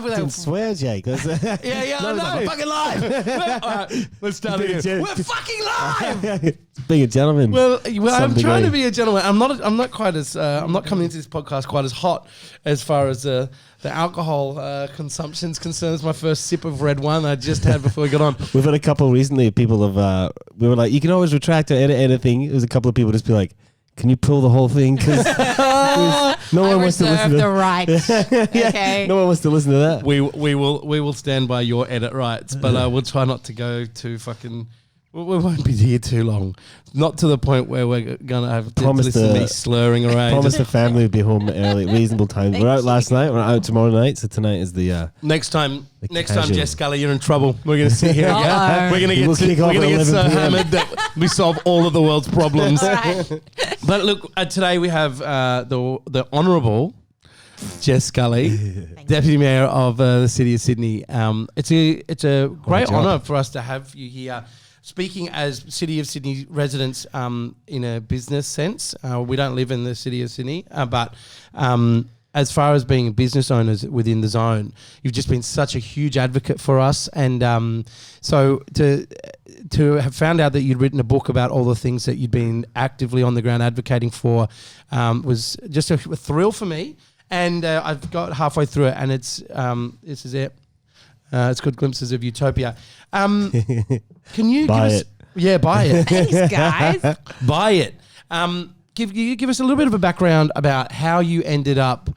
live without... Didn't swear, Jake. Yeah, I know. We're fucking live. All right, let's start again. We're fucking live. Being a gentleman. Well, I'm trying to be a gentleman. I'm not quite as. I'm not coming into this podcast quite as hot as far as the alcohol consumption's concerned. It's my first sip of red wine I just had before we got on. We've had a couple recently. People have. We were like, you can always retract or edit anything. There's a couple of people just be like, can you pull the whole thing? Because no one wants to listen to the right. Okay. No one wants to listen to that. We will stand by your edit rights, but we'll try not to go too fucking. We won't be here too long. Not to the point where we're gonna have to listen to me slurring around. Promise the family would be home early, reasonable time. We're out last night. We're out tomorrow night. So tonight is the next time. Jess Scully, you're in trouble. We're gonna sit here again. We're gonna get so hammered that we solve all of the world's problems. But look, today we have the Honourable Jess Scully, Deputy Mayor of the City of Sydney. It's a great honour for us to have you here. Speaking as City of Sydney residents in a business sense, we don't live in the City of Sydney, but as far as being business owners within the zone, you've just been such a huge advocate for us. And so to have found out that you'd written a book about all the things that you'd been actively on the ground advocating for was just a thrill for me. And I've got halfway through it, and this is it. It's good glimpses of Utopia. Can you buy give us, it? Yeah, buy it. Thanks, guys. Buy it. Give us a little bit of a background about how you ended up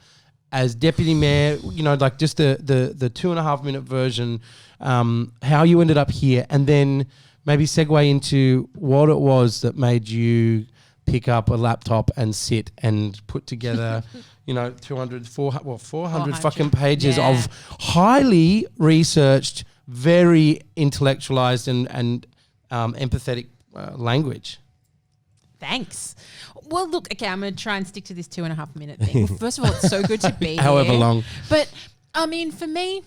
as deputy mayor. You know, like just the 2.5 minute version. How you ended up here, and then maybe segue into what it was that made you pick up a laptop and sit and put together. 400 fucking pages of highly researched, very intellectualized and empathetic language. Thanks. Well, look, okay, I'm going to try and stick to this 2.5 minute thing. Well, first of all, it's so good to be However here. long. But, I mean, for me,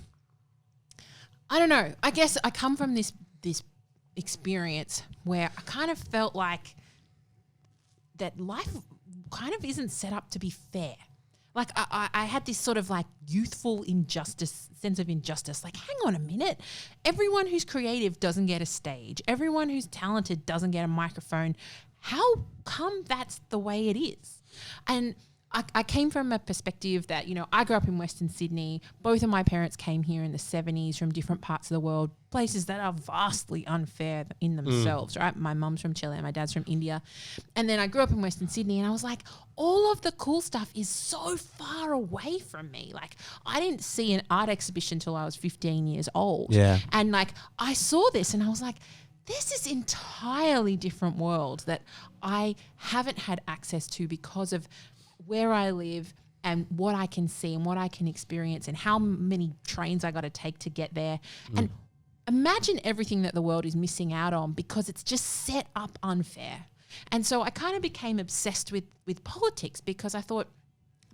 I don't know. I guess I come from this experience where I kind of felt like that life kind of isn't set up to be fair. Like I had this sort of like youthful sense of injustice. Like, hang on a minute. Everyone who's creative doesn't get a stage. Everyone who's talented doesn't get a microphone. How come that's the way it is? And I came from a perspective that, I grew up in Western Sydney. Both of my parents came here in the 70s from different parts of the world, places that are vastly unfair in themselves, right? My mum's from Chile and my dad's from India. And then I grew up in Western Sydney, and I was like, all of the cool stuff is so far away from me. Like, I didn't see an art exhibition till I was 15 years old. Yeah. And like, I saw this and I was like, this is entirely different world that I haven't had access to because of where I live and what I can see and what I can experience and how many trains I got to take to get there. And imagine everything that the world is missing out on because it's just set up unfair. And so I kind of became obsessed with politics because I thought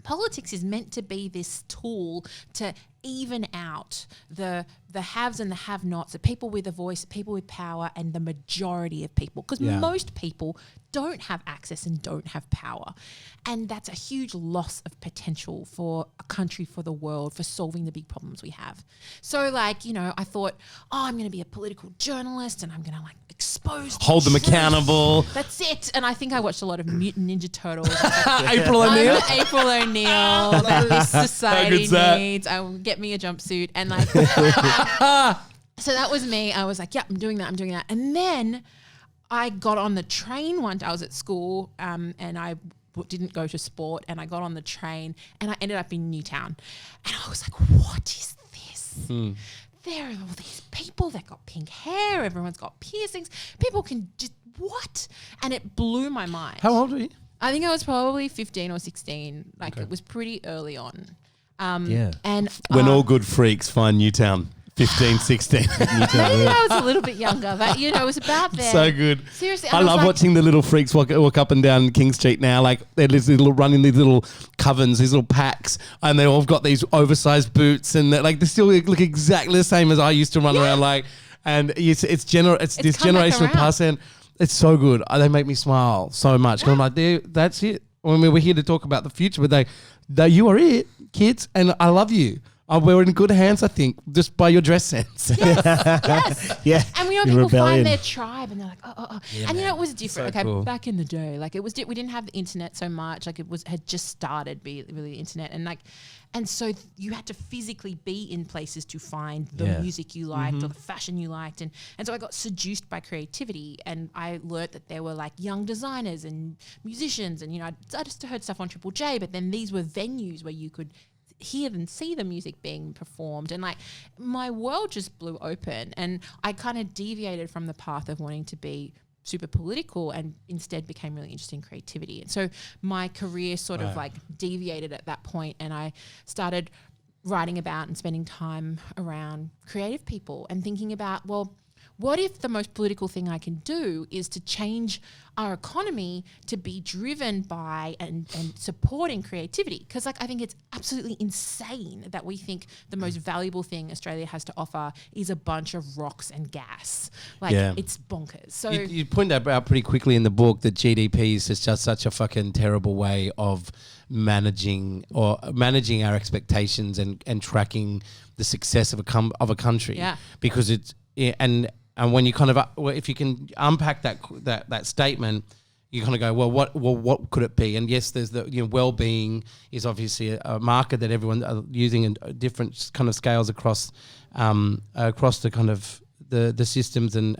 politics is meant to be this tool to even out the haves and the have-nots, the people with a voice, the people with power, and the majority of people. Because most people don't have access and don't have power. And that's a huge loss of potential for a country, for the world, for solving the big problems we have. So I thought, I'm going to be a political journalist and I'm going to expose Hold them accountable. That's it. And I think I watched a lot of Mutant Ninja Turtles. April O'Neil. April O'Neil. This society needs. Get me a jumpsuit. And so that was me. I was like, I'm doing that. And then I got on the train one day. I was at school and I didn't go to sport, and I got on the train and I ended up in Newtown. And I was like, what is this? There are all these people that got pink hair. Everyone's got piercings. People can just, what? And it blew my mind. How old were you? I think I was probably 15 or 16. It was pretty early on. And when all good freaks find Newtown. 15, 16. Maybe I was a little bit younger, but it was about there. So good. Seriously, I love watching the little freaks walk up and down King Street now. Like they're running these little covens, these little packs, and they all got these oversized boots, and they still look exactly the same as I used to run around. And it's this generational pass, and it's so good. They make me smile so much. Yeah. I'm like, that's it. I mean, we're here to talk about the future, but you are it, kids, and I love you. we're in good hands, I think, just by your dress sense. Yes. Yeah. And we know people find their tribe and they're like, oh. Yeah, and it was different. So cool. Back in the day, like we didn't have the internet so much. Like had just started be really the internet, and so you had to physically be in places to find the music you liked or the fashion you liked, and so I got seduced by creativity, and I learnt that there were like young designers and musicians, and I just heard stuff on Triple J, but then these were venues where you could hear and see the music being performed, and like my world just blew open, and I kind of deviated from the path of wanting to be super political and instead became really interested in creativity. And so my career sort of like deviated at that point, and I started writing about and spending time around creative people and thinking about, well, what if the most political thing I can do is to change our economy to be driven by and supporting creativity? Because I think it's absolutely insane that we think the most valuable thing Australia has to offer is a bunch of rocks and gas. It's bonkers. So you point that out pretty quickly in the book that GDP is just such a fucking terrible way of managing our expectations and tracking the success of a country. Yeah. Because it's and when you kind of if you can unpack that statement, you kind of go, well, what could it be? And yes, there's the well-being is obviously a marker that everyone are using in different kind of scales across the kind of the systems and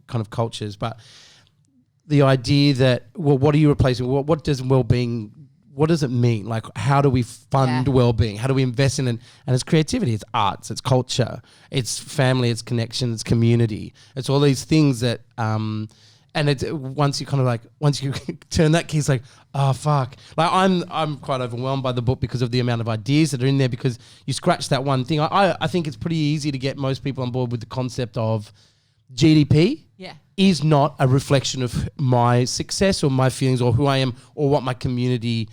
kind of cultures. But the idea that, well, what are you replacing? What does well-being? What does it mean? Like, how do we fund well-being? How do we invest in it? And it's creativity, it's arts, it's culture, it's family, it's connection, it's community. It's all these things that, and it's once you turn that key, it's like, oh, fuck. Like, I'm quite overwhelmed by the book because of the amount of ideas that are in there, because you scratch that one thing. I think it's pretty easy to get most people on board with the concept of GDP. Yeah. Is not a reflection of my success or my feelings or who I am or what my community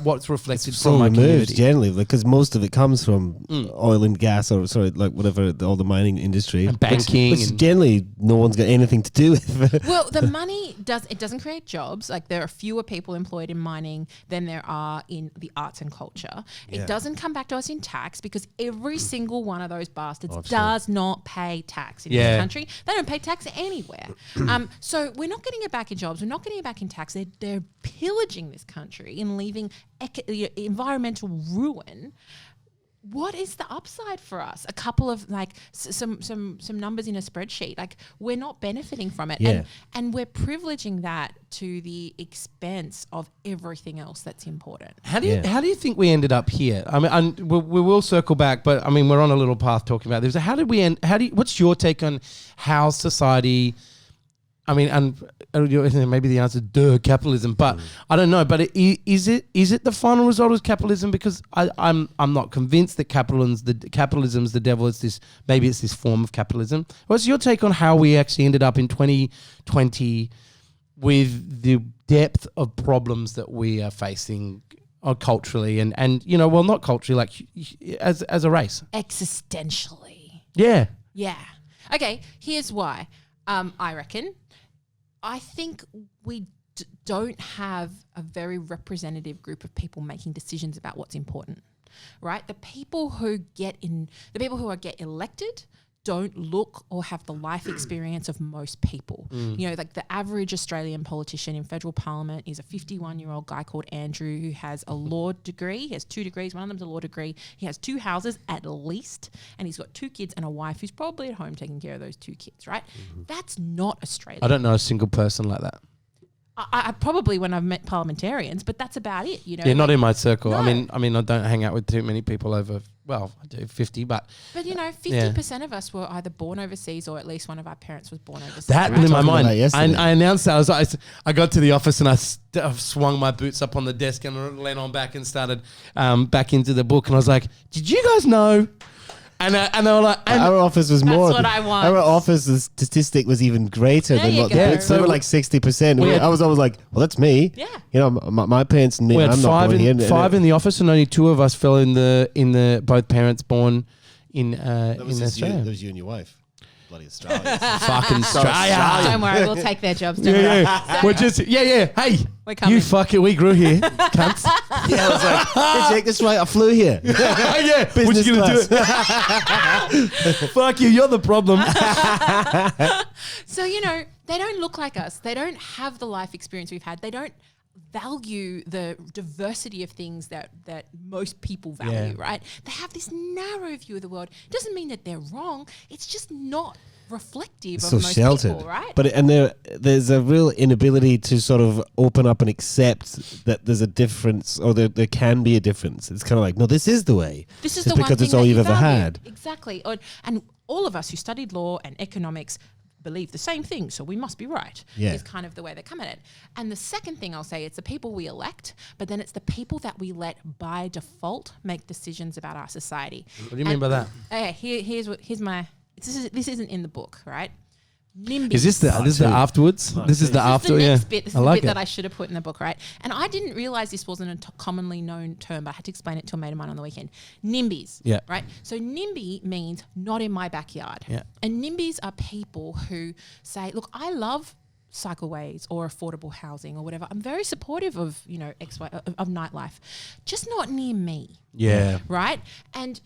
what's reflected from my community. Generally, because most of it comes from oil and gas, or whatever, all the mining industry, and banking, which generally no one's got anything to do with. Well, the money doesn't create jobs. Like, there are fewer people employed in mining than there are in the arts and culture. It doesn't come back to us in tax, because every single one of those bastards does not pay tax in this country. They don't pay tax anywhere. So we're not getting it back in jobs. We're not getting it back in tax. They're pillaging this country and leaving environmental ruin. What is the upside for us? A couple of some numbers in a spreadsheet. Like, we're not benefiting from it, and we're privileging that to the expense of everything else that's important. How do you think we ended up here? I mean, we will circle back, but I mean, we're on a little path talking about this. How did we end? What's your take on how society? I mean, and maybe the answer is capitalism, but I don't know. But is it the final result of capitalism? Because I'm not convinced that capitalism's the devil. It's this form of capitalism. What's your take on how we actually ended up in 2020 with the depth of problems that we are facing culturally and not culturally, like as a race, existentially? Yeah. Okay, here's why. I reckon. I think we don't have a very representative group of people making decisions about what's important, right? The people who get elected don't look or have the life experience of most people. Like, the average Australian politician in federal parliament is a 51-year-old guy called Andrew who has a law degree. He has 2 degrees. One of them's a law degree. He has 2 houses at least, and he's got 2 kids and a wife who's probably at home taking care of those 2 kids, right? That's not Australia. I don't know a single person like that. I probably, when I've met parliamentarians, but that's about it, Yeah, not in my circle. No. I mean, I don't hang out with too many people over. Well, I do 50, but 50% of us were either born overseas or at least one of our parents was born overseas. That blew my mind. I announced that. I got to the office and I swung my boots up on the desk and leaned on back and started back into the book. And I was like, "Did you guys know?" And they were like, our office was more. That's what I want. Our office's statistic was even greater than what the books. They were like 60%. I was always like, well, that's me. Yeah. My parents and me. We had I'm not born here. 5 in the office, and only 2 of us fell in the both parents born in Australia. That was you and your wife. Bloody Australia. Fucking Australia. Don't worry, we'll take their jobs. Yeah. We're just Hey. We're coming. You fuck it, we grew here, cunts. Yeah, I was like, hey, Jake, that's right. I flew here. Yeah, what you gonna do? Fuck you, you're the problem. So, they don't look like us. They don't have the life experience we've had. They don't value the diversity of things that most people value, right? They have this narrow view of the world. It doesn't mean that they're wrong. It's just not reflective of most people, right? But there's a real inability to sort of open up and accept that there's a difference, or there can be a difference. It's kind of like, no, this is the way. This is just the because one thing it's all that you've you ever value. had. Exactly. And all of us who studied law and economics believe the same thing, so we must be right. Yeah. Is kind of the way they come at it. And the second thing I'll say, it's the people we elect, but then it's the people that we let by default make decisions about our society. What do you mean by that? Okay, here's my. This isn't in the book, right? NIMBYs. Is this the afterwards? This is the after. This is the Yeah, next bit. This is I the like bit it. that I should have put in the book, right? And I didn't realize this wasn't a commonly known term, but I had to explain it to a mate of mine on the weekend. NIMBYs. Yeah. Right? So NIMBY means not in my backyard. Yeah. And NIMBYs are people who say, look, I love cycleways or affordable housing or whatever. I'm very supportive of, of nightlife, just not near me. Yeah. Right? And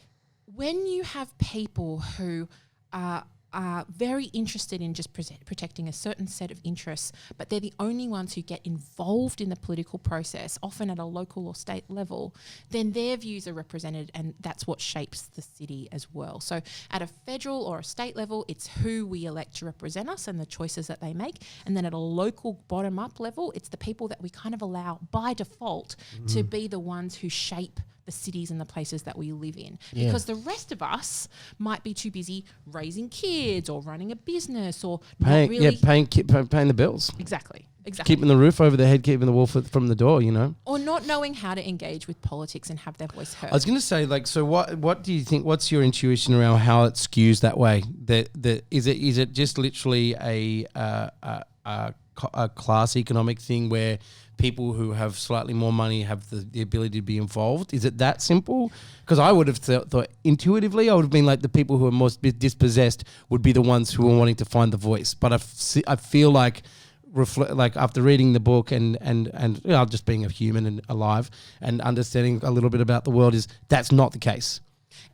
when you have people who are very interested in just protecting a certain set of interests, but they're the only ones who get involved in the political process, often at a local or state level, then their views are represented, and that's what shapes the city as well. So at a federal or a state level, it's who we elect to represent us and the choices that they make. And then at a local bottom-up level, it's the people that we kind of allow by default to be the ones who shape the cities and the places that we live in. Yeah. Because the rest of us might be too busy raising kids or running a business or Paying the bills. Exactly. Keeping the roof over their head, keeping the wall from the door, Or not knowing how to engage with politics and have their voice heard. I was going to say, so what do you think, what's your intuition around how it skews that way? Is it just literally a class economic thing where people who have slightly more money have the ability to be involved? Is it that simple? Because I would have thought intuitively, I would have been like the people who are most dispossessed would be the ones who are wanting to find the voice. But I feel like after reading the book and just being a human and alive and understanding a little bit about the world, that's not the case.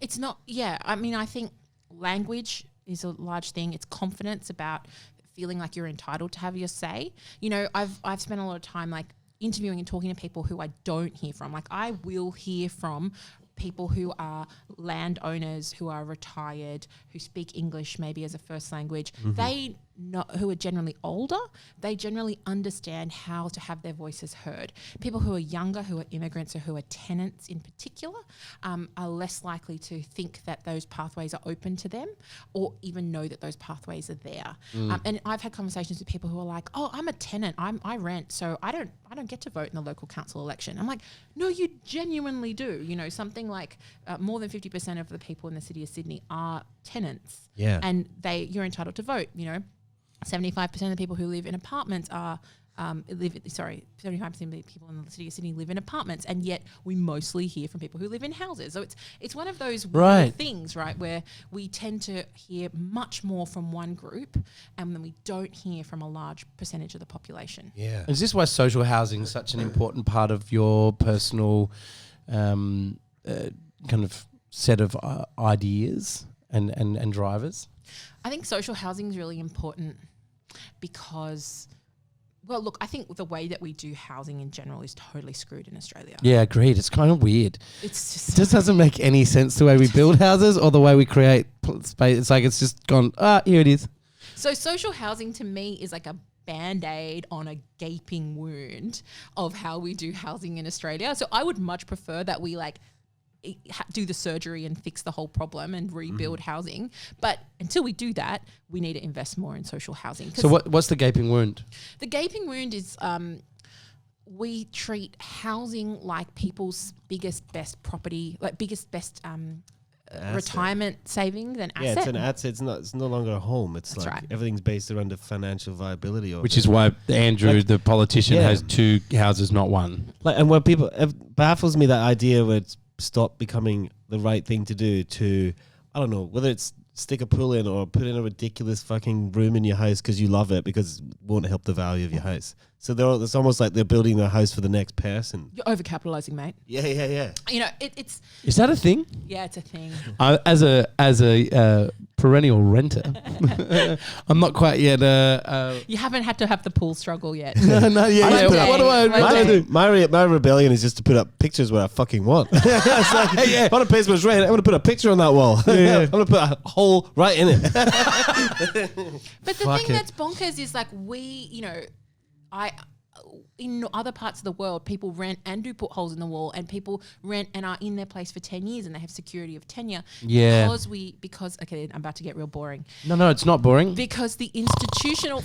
It's not. Yeah. I mean, I think language is a large thing. It's confidence about feeling like you're entitled to have your say. I've spent a lot of time interviewing and talking to people who I don't hear from. I will hear from people who are landowners, who are retired, who speak English maybe as a first language. They know, who are generally older, they generally understand how to have their voices heard. People who are younger, who are immigrants or who are tenants in particular, are less likely to think that those pathways are open to them or even know that those pathways are there. And I've had conversations with people who are like, oh, I'm a tenant, I rent, so I don't get to vote in the local council election. I'm like, no, you genuinely do. Something like more than 50% of the people in the city of Sydney are tenants. Yeah. And you're entitled to vote. 75% of the people who live in apartments 75% of the people in the city of Sydney live in apartments, and yet we mostly hear from people who live in houses. So it's one of those weird things, right, where we tend to hear much more from one group and then we don't hear from a large percentage of the population. Yeah. Is this why social housing is such an important part of your personal kind of set of ideas and drivers? I think social housing is really important because, well, look, I think the way that we do housing in general is totally screwed in Australia. Yeah, agreed. It's kind of weird. It just doesn't make any sense the way we build houses or the way we create space. It's like it's just gone, here it is. So social housing to me is like a Band-Aid on a gaping wound of how we do housing in Australia. So I would much prefer that we do the surgery and fix the whole problem and rebuild housing. But until we do that, we need to invest more in social housing. So what's the gaping wound? The gaping wound is we treat housing like people's best property, best retirement savings and asset. Yeah, it's an asset. It's no longer a home. It's That's right. Everything's based around the financial viability of Which is why Andrew, the politician, has 2 houses, not 1. And when people, it baffles me that idea where it's stopped becoming the right thing to do to, I don't know, whether it's stick a pool in or put in a ridiculous fucking room in your house because you love it because it won't help the value of your house. So it's almost like they're building their house for the next person. You're overcapitalizing, mate. Yeah. You know, it's Is that a thing? yeah, it's a thing. As a perennial renter, I'm not quite yet. You haven't had to have the pool struggle yet. Yeah. What do I do? My rebellion is just to put up pictures where I fucking want. It's like, if I want to pay so much rent, I'm going to put a picture on that wall. I'm going to put a hole right in it. But the thing that's bonkers is like in other parts of the world, people rent and do put holes in the wall, and people rent and are in their place for 10 years and they have security of tenure. Yeah. Because okay, I'm about to get real boring. No, it's not boring. Because the institutional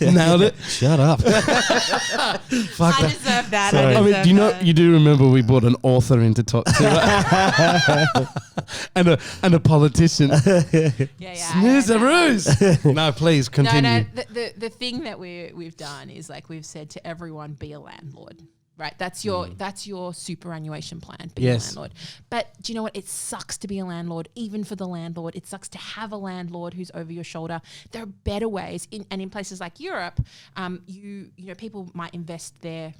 Nailed it. Shut up. I deserve that. Sorry. I mean, you do remember we brought an author in to talk to and a politician. Yeah. Snooze-a-roos. No, please continue. No. The thing that we've done is like we've said to everyone, be a landlord. Right, that's your superannuation plan. Be a landlord. But do you know what? It sucks to be a landlord, even for the landlord. It sucks to have a landlord who's over your shoulder. There are better ways, in places like Europe, you know people might invest their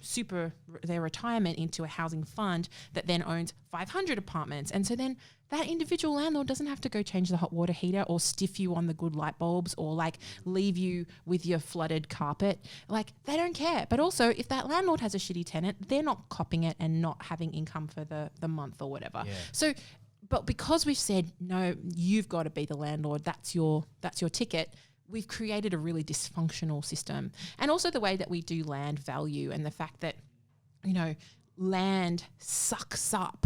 retirement into a housing fund that then owns 500 apartments, and so then that individual landlord doesn't have to go change the hot water heater or stiff you on the good light bulbs or like leave you with your flooded carpet. Like they don't care. But also if that landlord has a shitty tenant, they're not copping it and not having income for the month or whatever. Yeah. So, but because we've said, no, you've got to be the landlord, that's your ticket, we've created a really dysfunctional system. And also the way that we do land value and the fact that, you know, land sucks up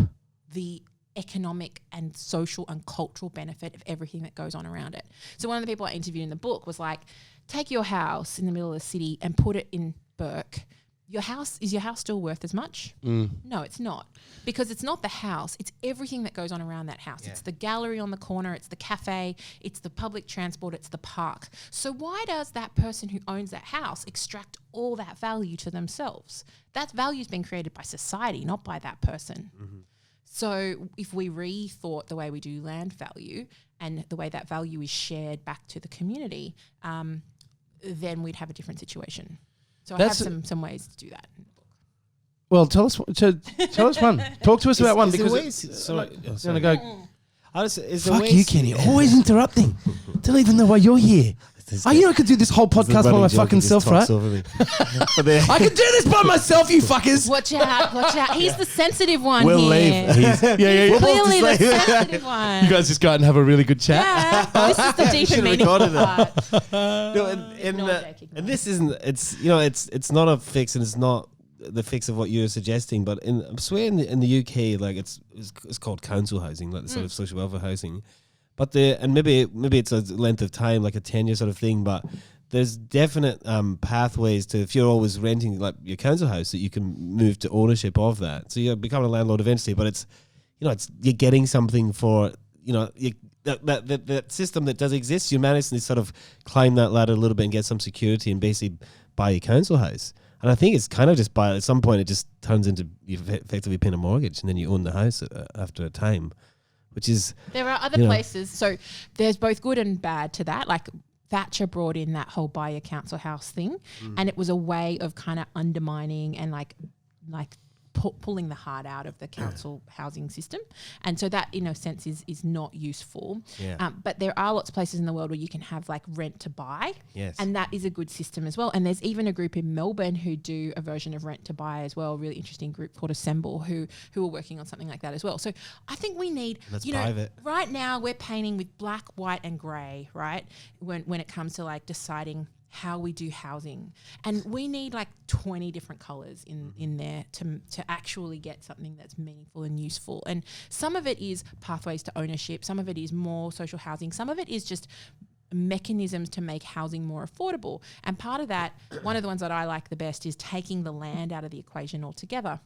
the economic and social and cultural benefit of everything that goes on around it. So one of the people I interviewed in the book was like, take your house in the middle of the city and put it in Burke. Is your house still worth as much? No, it's not. Because it's not the house, it's everything that goes on around that house. Yeah. It's the gallery on the corner, it's the cafe, it's the public transport, it's the park. So why does that person who owns that house extract all that value to themselves? That value's been created by society, not by that person. Mm-hmm. So if we rethought the way we do land value and the way that value is shared back to the community, then we'd have a different situation. So I have some ways to do that in the book. Well, tell us one. Talk to us about one because sorry. Fuck you, Kenny. Always interrupting. Don't even know why you're here. You know I could do this whole podcast by my fucking self, right? I could do this by myself, you fuckers. Watch out. He's the sensitive one We'll here. leave. Yeah. Clearly the sensitive one. You guys just go out and have a really good chat. Yeah. This is the deep and meaningful part. And this isn't, it's not a fix and it's not the fix of what you're suggesting, but I swear in the UK, like it's called council housing, like the sort of social welfare housing. But maybe it's a length of time, like a 10-year sort of thing, but there's definite pathways to, if you're always renting like your council house, that you can move to ownership of that. So you're becoming a landlord eventually, but it's you're getting something for, that system that does exist. You manage to sort of climb that ladder a little bit and get some security and basically buy your council house. And I think it's kind of just at some point it just turns into you effectively paying a mortgage and then you own the house after a time. Which is, there are other places. So there's both good and bad to that. Like Thatcher brought in that whole buy a council house thing, and it was a way of kind of undermining and like pulling the heart out of the council housing system. And so that, in a sense, is not useful. Yeah. But there are lots of places in the world where you can have like rent to buy. Yes. And that is a good system as well. And there's even a group in Melbourne who do a version of rent to buy as well, a really interesting group called Assemble who are working on something like that as well. So I think we need, private. Right now we're painting with black, white and grey, right? When it comes to like deciding how we do housing, and we need like 20 different colors in there to actually get something that's meaningful and useful. And some of it is pathways to ownership, some of it is more social housing, some of it is just mechanisms to make housing more affordable. And part of that, one of the ones that I like the best, is taking the land out of the equation altogether.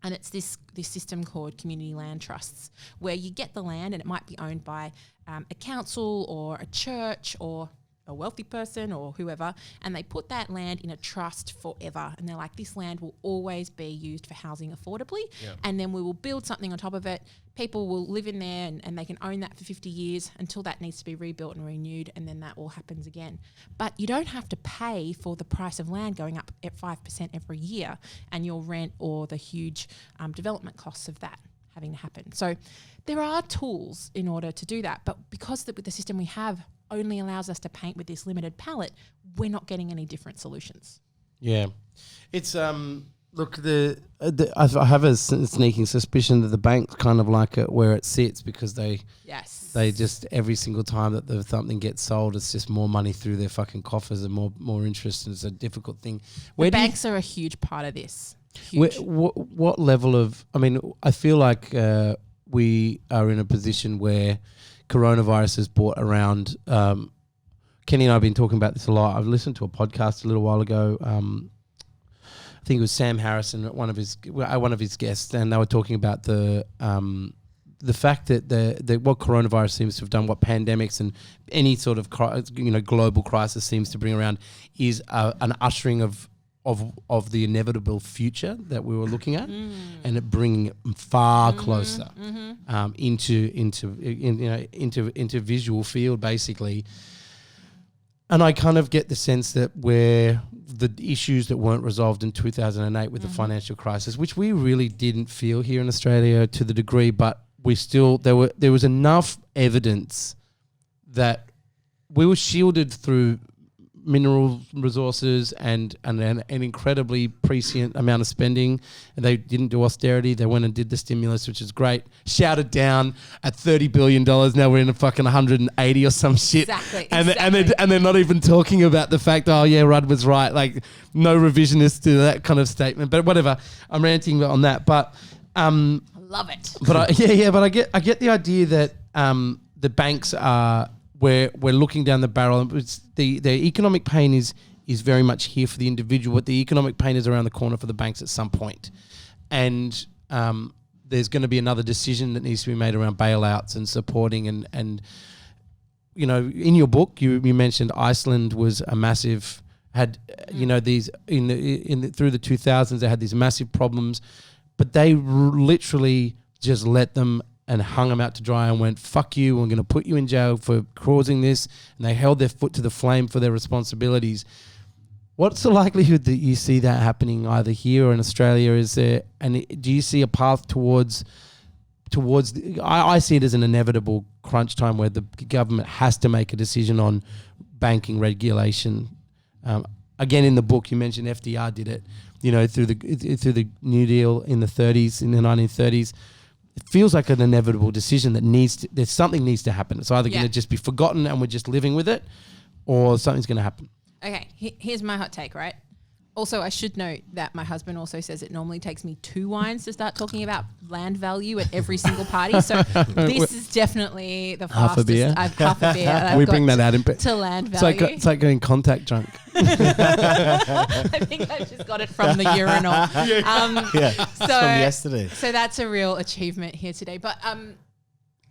And it's this system called community land trusts, where you get the land and it might be owned by a council or a church or a wealthy person or whoever, and they put that land in a trust forever. And they're like, this land will always be used for housing affordably. Yeah. And then we will build something on top of it. People will live in there and they can own that for 50 years until that needs to be rebuilt and renewed. And then that all happens again. But you don't have to pay for the price of land going up at 5% every year and your rent or the huge development costs of that having to happen. So there are tools in order to do that. But because with the system we have only allows us to paint with this limited palette, we're not getting any different solutions. Yeah. It's, look, I have a sneaking suspicion that the bank's kind of like it where it sits because they just every single time that something gets sold, it's just more money through their fucking coffers and more interest, and it's a difficult thing. Banks are a huge part of this. Huge. What level of? I mean, I feel like we are in a position where coronavirus has brought around. Kenny and I have been talking about this a lot. I've listened to a podcast a little while ago. I think it was Sam Harrison, one of his guests, and they were talking about the fact that the what coronavirus seems to have done, what pandemics and any sort of global crisis seems to bring around, is an ushering of the inevitable future that we were looking at, and it bringing it far closer into visual field basically. And I kind of get the sense that where the issues that weren't resolved in 2008 with the financial crisis, which we really didn't feel here in Australia to the degree, but we still there was enough evidence that we were shielded through mineral resources and an incredibly prescient amount of spending. And they didn't do austerity. They went and did the stimulus, which is great. Shouted down at $30 billion. Now we're in a fucking 180 or some shit. Exactly. And they're not even talking about the fact, oh yeah, Rudd was right. Like no revisionist to that kind of statement. But whatever. I'm ranting on that. But I love it. But I get the idea that the banks are we're looking down the barrel. It's the economic pain is very much here for the individual, but the economic pain is around the corner for the banks at some point. And there's going to be another decision that needs to be made around bailouts and supporting and you know, in your book you mentioned Iceland was a massive these through the 2000s they had these massive problems, but they literally just let them and hung them out to dry and went, fuck you, we're going to put you in jail for causing this. And they held their foot to the flame for their responsibilities. What's the likelihood that you see that happening either here or in Australia? Do you see a path towards I see it as an inevitable crunch time where the government has to make a decision on banking regulation. Again, in the book, you mentioned FDR did it, through the New Deal in the 1930s. It feels like an inevitable decision that something needs to happen. It's either going to just be forgotten and we're just living with it, or something's going to happen. Okay, here's my hot take, right? Also, I should note that my husband also says it normally takes me 2 wines to start talking about land value at every single party. So this is definitely the fastest. Half a beer. I've we bring that out in to land value. It's like going contact drunk. I think I just got it from the urinal. From yesterday. So that's a real achievement here today. But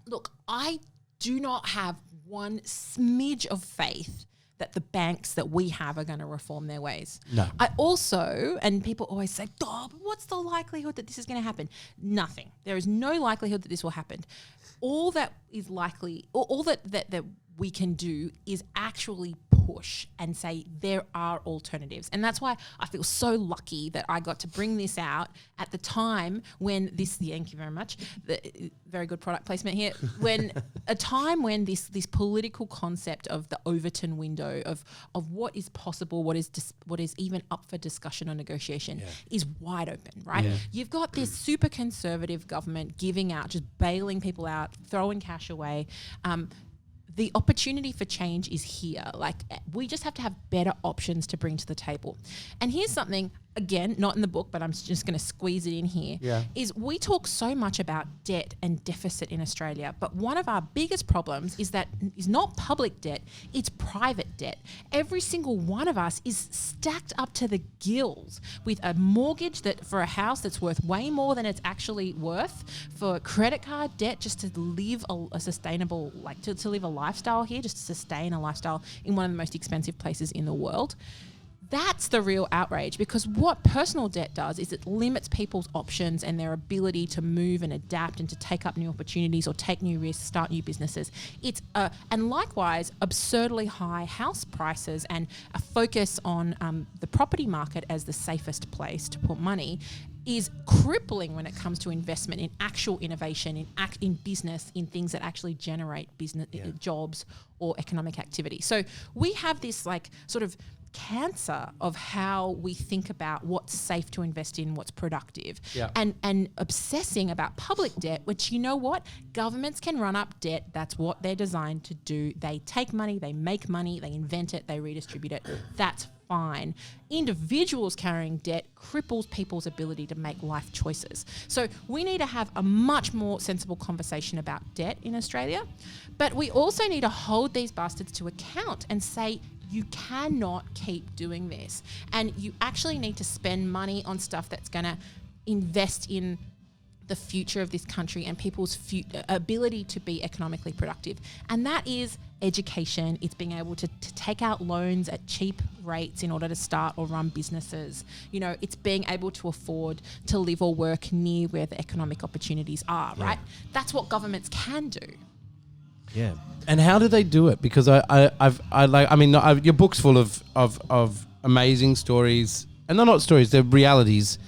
look, I do not have one smidge of faith that the banks that we have are going to reform their ways. No. I also, and people always say, oh, but what's the likelihood that this is going to happen? Nothing. There is no likelihood that this will happen. All that is likely, all that we can do is actually push and say there are alternatives. And that's why I feel so lucky that I got to bring this out at the time when thank you very much, very good product placement here, when a time when this political concept of the Overton window of what is possible, what is even up for discussion or negotiation is wide open, right? Yeah. You've got this super conservative government giving out, just bailing people out, throwing cash away. The opportunity for change is here. Like, we just have to have better options to bring to the table. And here's something, again, not in the book, but I'm just going to squeeze it in here, is we talk so much about debt and deficit in Australia, but one of our biggest problems is not public debt, it's private debt. Every single one of us is stacked up to the gills with a mortgage that for a house that's worth way more than it's actually worth, for credit card debt just to live a sustainable, like to live a lifestyle here, just to sustain a lifestyle in one of the most expensive places in the world. That's the real outrage, because what personal debt does is it limits people's options and their ability to move and adapt and to take up new opportunities or take new risks, start new businesses. And likewise, absurdly high house prices and a focus on the property market as the safest place to put money is crippling when it comes to investment in actual innovation, in business, in things that actually generate business jobs or economic activity. So we have this like sort of cancer of how we think about what's safe to invest in, what's productive, and obsessing about public debt, which, you know what, governments can run up debt. That's what they're designed to do. They take money, they make money, they invent it, they redistribute it. That's fine. Individuals carrying debt cripples people's ability to make life choices. So we need to have a much more sensible conversation about debt in Australia, but we also need to hold these bastards to account and say, you cannot keep doing this. And you actually need to spend money on stuff that's going to invest in the future of this country and people's ability to be economically productive. And that is education. It's being able to take out loans at cheap rates in order to start or run businesses. You know, it's being able to afford to live or work near where the economic opportunities are, right? That's what governments can do. Yeah. And how do they do it? Because your book's full of amazing stories, and they're not stories; they're realities.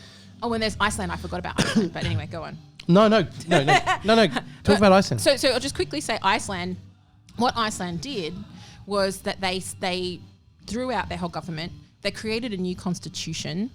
Oh, and there's Iceland. I forgot about Iceland, but anyway, go on. No. Talk about Iceland. So I'll just quickly say Iceland. What Iceland did was that they threw out their whole government. They created a new constitution.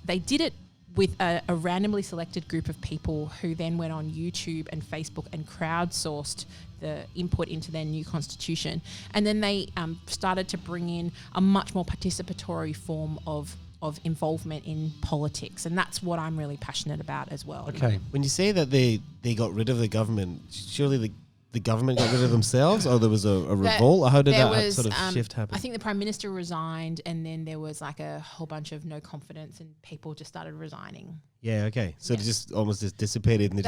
They did it with a randomly selected group of people who then went on YouTube and Facebook and crowdsourced the input into their new constitution. And then they started to bring in a much more participatory form of involvement in politics. And that's what I'm really passionate about as well. Okay. When you say that they got rid of the government, surely the government got rid of themselves, or there was a revolt? Or how did that sort of shift happen? I think the Prime Minister resigned, and then there was like a whole bunch of no confidence, and people just started resigning. Yeah, okay. So they just almost dissipated, and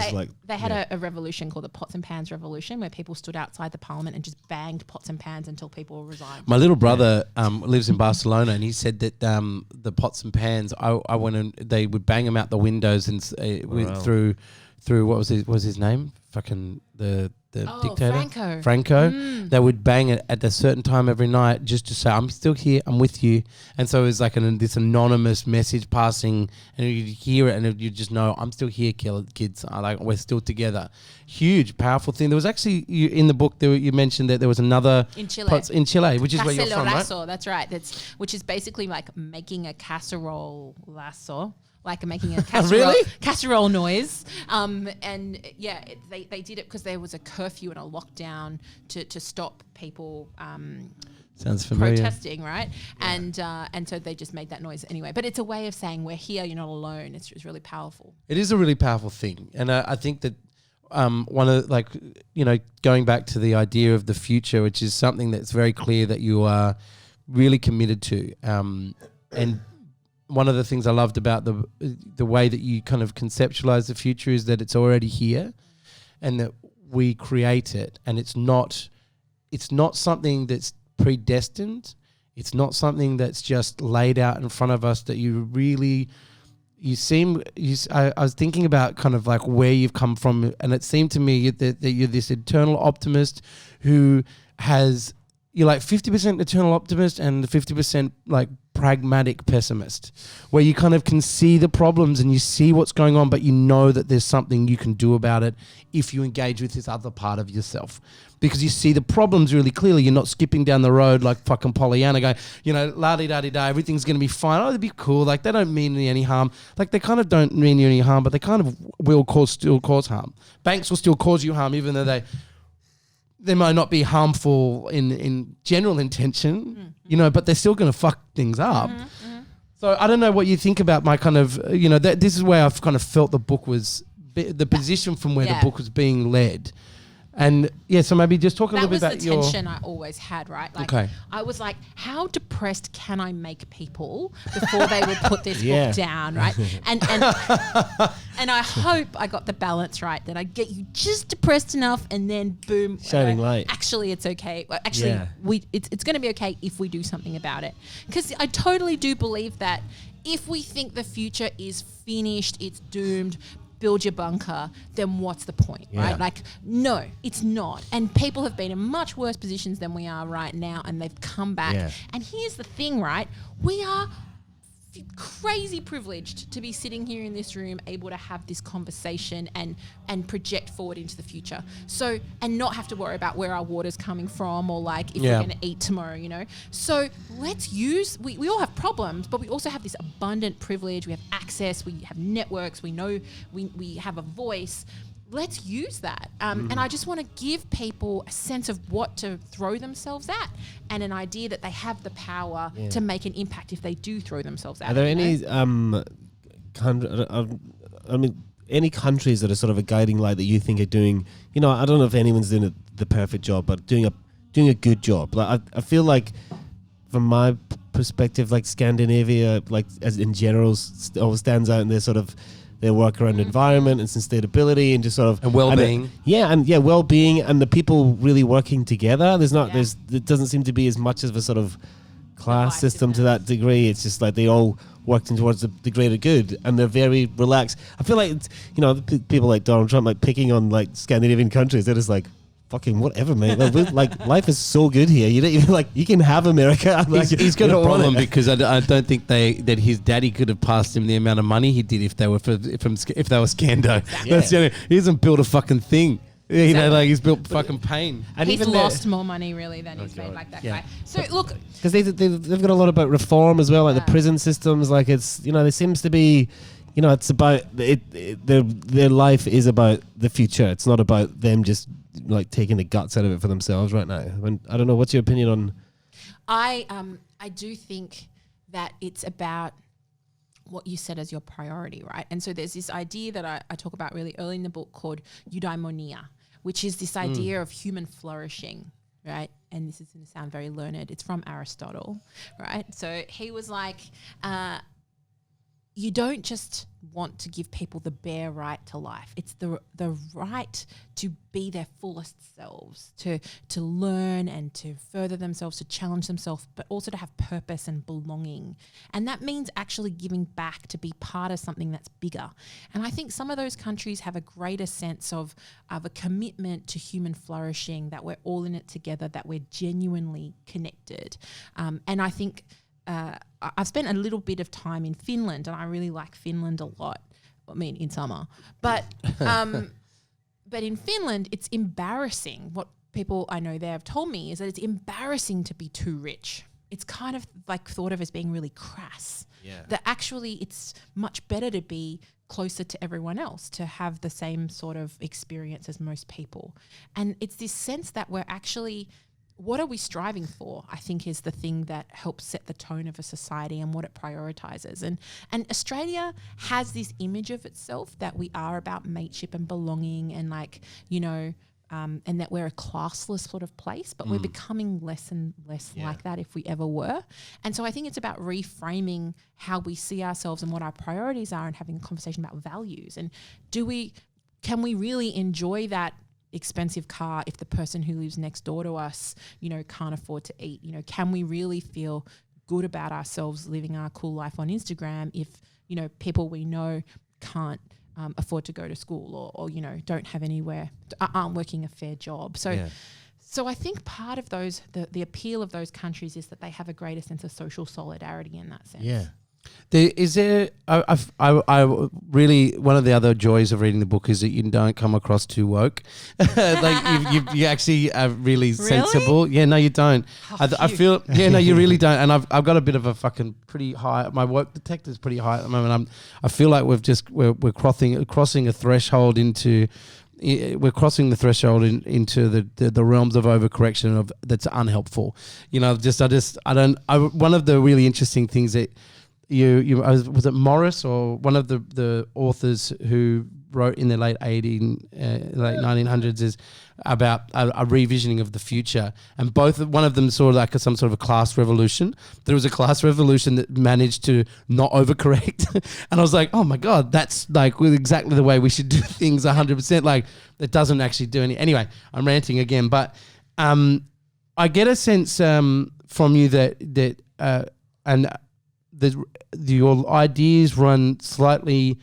they had a revolution called the Pots and Pans Revolution, where people stood outside the parliament and just banged pots and pans until people resigned. My little brother lives in Barcelona, and he said that the pots and pans, I went and they would bang them out the windows and through what was his name? Fucking the dictator. Franco. They would bang it at a certain time every night just to say, I'm still here, I'm with you. And so it was like this anonymous message passing, and you'd hear it and you just know, I'm still here, kids. We're still together. Huge, powerful thing. There was actually, in the book, you mentioned that there was another... In Chile. In Chile, which is where you're from, right? That's right. Which is basically like making a casserole lasso. Like making a casserole noise. They did it because there was a curfew and a lockdown to stop people sounds familiar. Protesting, right? Yeah. And so they just made that noise anyway. But it's a way of saying we're here, you're not alone. It's really powerful. It is a really powerful thing. And I think that one of going back to the idea of the future, which is something that's very clear that you are really committed to. And one of the things I loved about the way that you kind of conceptualize the future is that it's already here, and that we create it, and it's not something that's predestined. It's not something that's just laid out in front of us that I was thinking about kind of like where you've come from, and it seemed to me that you're this eternal optimist who you're like 50% eternal optimist and 50% like pragmatic pessimist, where you kind of can see the problems and you see what's going on, but you know that there's something you can do about it if you engage with this other part of yourself, because you see the problems really clearly. You're not skipping down the road like fucking Pollyanna going, la-di-da-di-da, everything's going to be fine. Oh, they'd be cool. Like, they don't mean any harm. Like, they kind of don't mean you any harm, but they kind of will still cause harm. Banks will still cause you harm, even though they might not be harmful in general intention, but they're still going to fuck things up. So So I don't know what you think about my kind of, this is where I've kind of felt the book was, the position from where the book was being led. And so maybe just talk a little bit about your... That was the tension I always had, right? Like, I was like, how depressed can I make people before they will put this book down, right? And I hope I got the balance right, that I get you just depressed enough and then boom. Shining light. Actually, it's okay. Well, actually, it's going to be okay if we do something about it. Because I totally do believe that if we think the future is finished, it's doomed, build your bunker, then what's the point, right? Like, no, it's not. And people have been in much worse positions than we are right now, and they've come back. Yeah. And here's the thing, right? We are crazy privileged to be sitting here in this room able to have this conversation and project forward into the future. So, and not have to worry about where our water's coming from or like if we're going to eat tomorrow, So let's use, we all have problems, but we also have this abundant privilege. We have access, we have networks, we know we have a voice. Let's use that. And I just want to give people a sense of what to throw themselves at and an idea that they have the power to make an impact if they do throw themselves at it. Are there any any countries that are sort of a guiding light that you think are doing, I don't know if anyone's doing the perfect job, but doing a good job. Like I feel like from my perspective, like Scandinavia, like as in general, always stands out in their sort of their work around environment and sustainability and just sort of... And well-being. Well-being and the people really working together. There doesn't seem to be as much of a sort of class system to that degree. It's just like they all working towards the greater good and they're very relaxed. I feel like, people like Donald Trump, like picking on like Scandinavian countries, they're just like, fucking whatever, mate. Like life is so good here. You don't even you can have America. He's got a problem because I don't think that his daddy could have passed him the amount of money he did if they were Scando. That's he hasn't built a fucking thing. He's built fucking pain. And he's lost more money really than he's made like that guy. So look, because they've got a lot about reform as well, like the prison systems. Like it's there seems to be. It's about their life is about the future. It's not about them just like taking the guts out of it for themselves right now. I don't know. What's your opinion on? I do think that it's about what you set as your priority, right? And so there's this idea that I talk about really early in the book called eudaimonia, which is this idea of human flourishing, right? And this is going to sound very learned. It's from Aristotle, right? So he was like, you don't just want to give people the bare right to life. It's the right to be their fullest selves, to learn and to further themselves, to challenge themselves, but also to have purpose and belonging. And that means actually giving back to be part of something that's bigger. And I think some of those countries have a greater sense of a commitment to human flourishing, that we're all in it together, that we're genuinely connected. And I think... I've spent a little bit of time in Finland, and I really like Finland a lot. I mean, in summer, but in Finland, it's embarrassing. What people I know there have told me is that it's embarrassing to be too rich. It's kind of like thought of as being really crass. Yeah. That actually, it's much better to be closer to everyone else, to have the same sort of experience as most people, and it's this sense that we're actually. What are we striving for, I think, is the thing that helps set the tone of a society and what it prioritizes. And Australia has this image of itself that we are about mateship and belonging and and that we're a classless sort of place, but we're becoming less and less like that if we ever were. And so I think it's about reframing how we see ourselves and what our priorities are and having a conversation about values. And can we really enjoy that expensive car if the person who lives next door to us, can't afford to eat? Can we really feel good about ourselves living our cool life on Instagram if, people we know can't afford to go to school or don't have anywhere, aren't working a fair job. So I think part of those, the appeal of those countries is that they have a greater sense of social solidarity in that sense. Yeah. I really, one of the other joys of reading the book is that you don't come across too woke. You actually are really sensible. Yeah, no, you don't. I feel, you really don't. And I've got a bit of a fucking pretty high, my woke detector is pretty high at the moment. I feel like we're crossing a threshold into. We're crossing the threshold into the realms of overcorrection that's unhelpful. One of the really interesting things that was it Morris or one of the authors who wrote in the late 1900s is about a revisioning of the future, and one of them saw like some sort of a class revolution. There was a class revolution that managed to not overcorrect, and I was like, oh my god, that's like exactly the way we should do things 100%. Like it doesn't actually do any. Anyway, I'm ranting again, but I get a sense from you that your ideas run slightly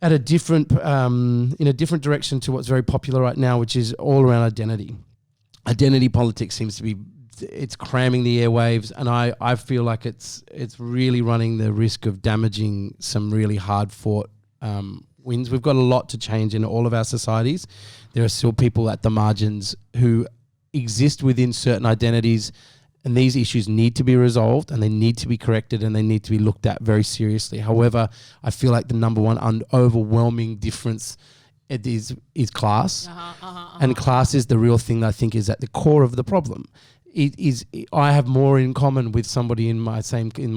at a different in a different direction to what's very popular right now, which is all around identity. Identity politics seems to be cramming the airwaves, and I feel like it's really running the risk of damaging some really hard fought wins. We've got a lot to change in all of our societies. There are still people at the margins who exist within certain identities, and these issues need to be resolved, and they need to be corrected, and they need to be looked at very seriously. However, I feel like the number one overwhelming difference is class, and class is the real thing that I think is at the core of the problem. I have more in common with somebody in my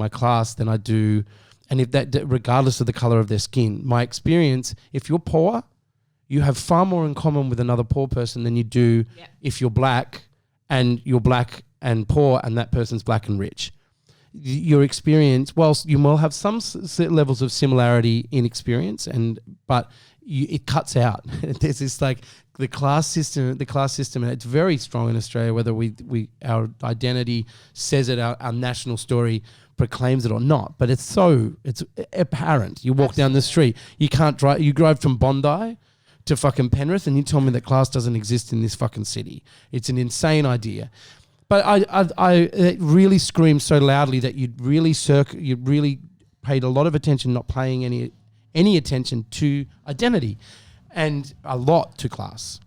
class than I do, and if that, regardless of the color of their skin. My experience, if you're poor, you have far more in common with another poor person than you do if you're black and and poor and that person's black and rich. Your experience, whilst you will have some levels of similarity in experience, but it cuts out. There's this like the class system, and it's very strong in Australia, whether our identity says it, our national story proclaims it or not, but it's apparent. You walk down the street, you can't drive, you drive from Bondi to fucking Penrith and you tell me that class doesn't exist in this fucking city. It's an insane idea. But it really screams so loudly that you really paid a lot of attention, not paying any attention to identity, and a lot to class.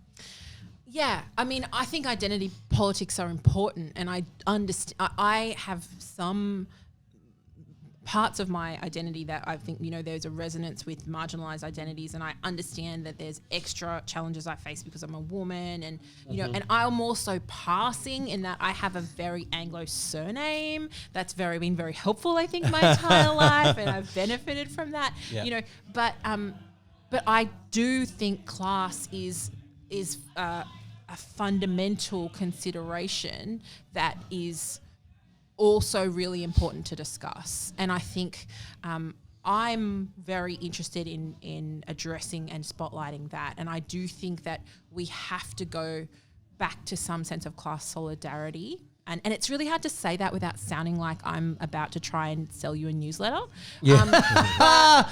Yeah, I mean, I think identity politics are important, and I understand. I have some parts of my identity that I think, there's a resonance with marginalized identities, and I understand that there's extra challenges I face because I'm a woman, and and I'm also passing in that I have a very Anglo surname that's been very helpful, I think, my entire life, and I've benefited from that. But I do think class is a fundamental consideration that is also really important to discuss. And I think I'm very interested in addressing and spotlighting that. And I do think that we have to go back to some sense of class solidarity. And it's really hard to say that without sounding like I'm about to try and sell you a newsletter. Yeah.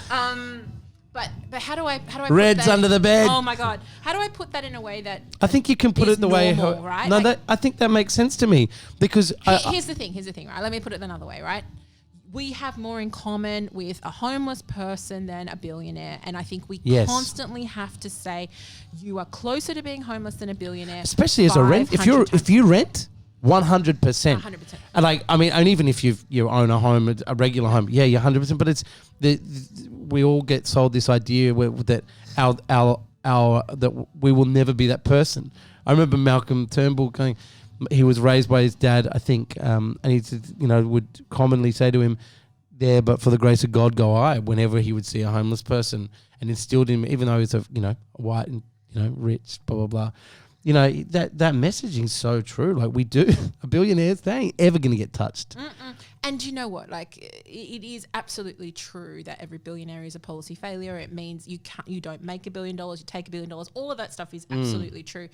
But how do I Red's under the bed. Oh my God. How do I put that in a way that I think you can put it the way right? No, I think that makes sense to me, because here's the thing, right? Let me put it another way, right? We have more in common with a homeless person than a billionaire, and I think we constantly have to say you are closer to being homeless than a billionaire, especially as a rent. If you rent 100%. And even if you own a home, a regular home, you're 100%. But it's we all get sold this idea that that we will never be that person. I remember Malcolm Turnbull going. He was raised by his dad, I think, and he would commonly say to him, "There, but for the grace of God, go I." Whenever he would see a homeless person, and instilled in him, even though he's a white and rich, blah blah blah. That messaging is so true. Like, we do. A billionaires, they ain't ever going to get touched. And you know what? Like, it is absolutely true that every billionaire is a policy failure. It means you don't make $1 billion, you take $1 billion. All of that stuff is absolutely true.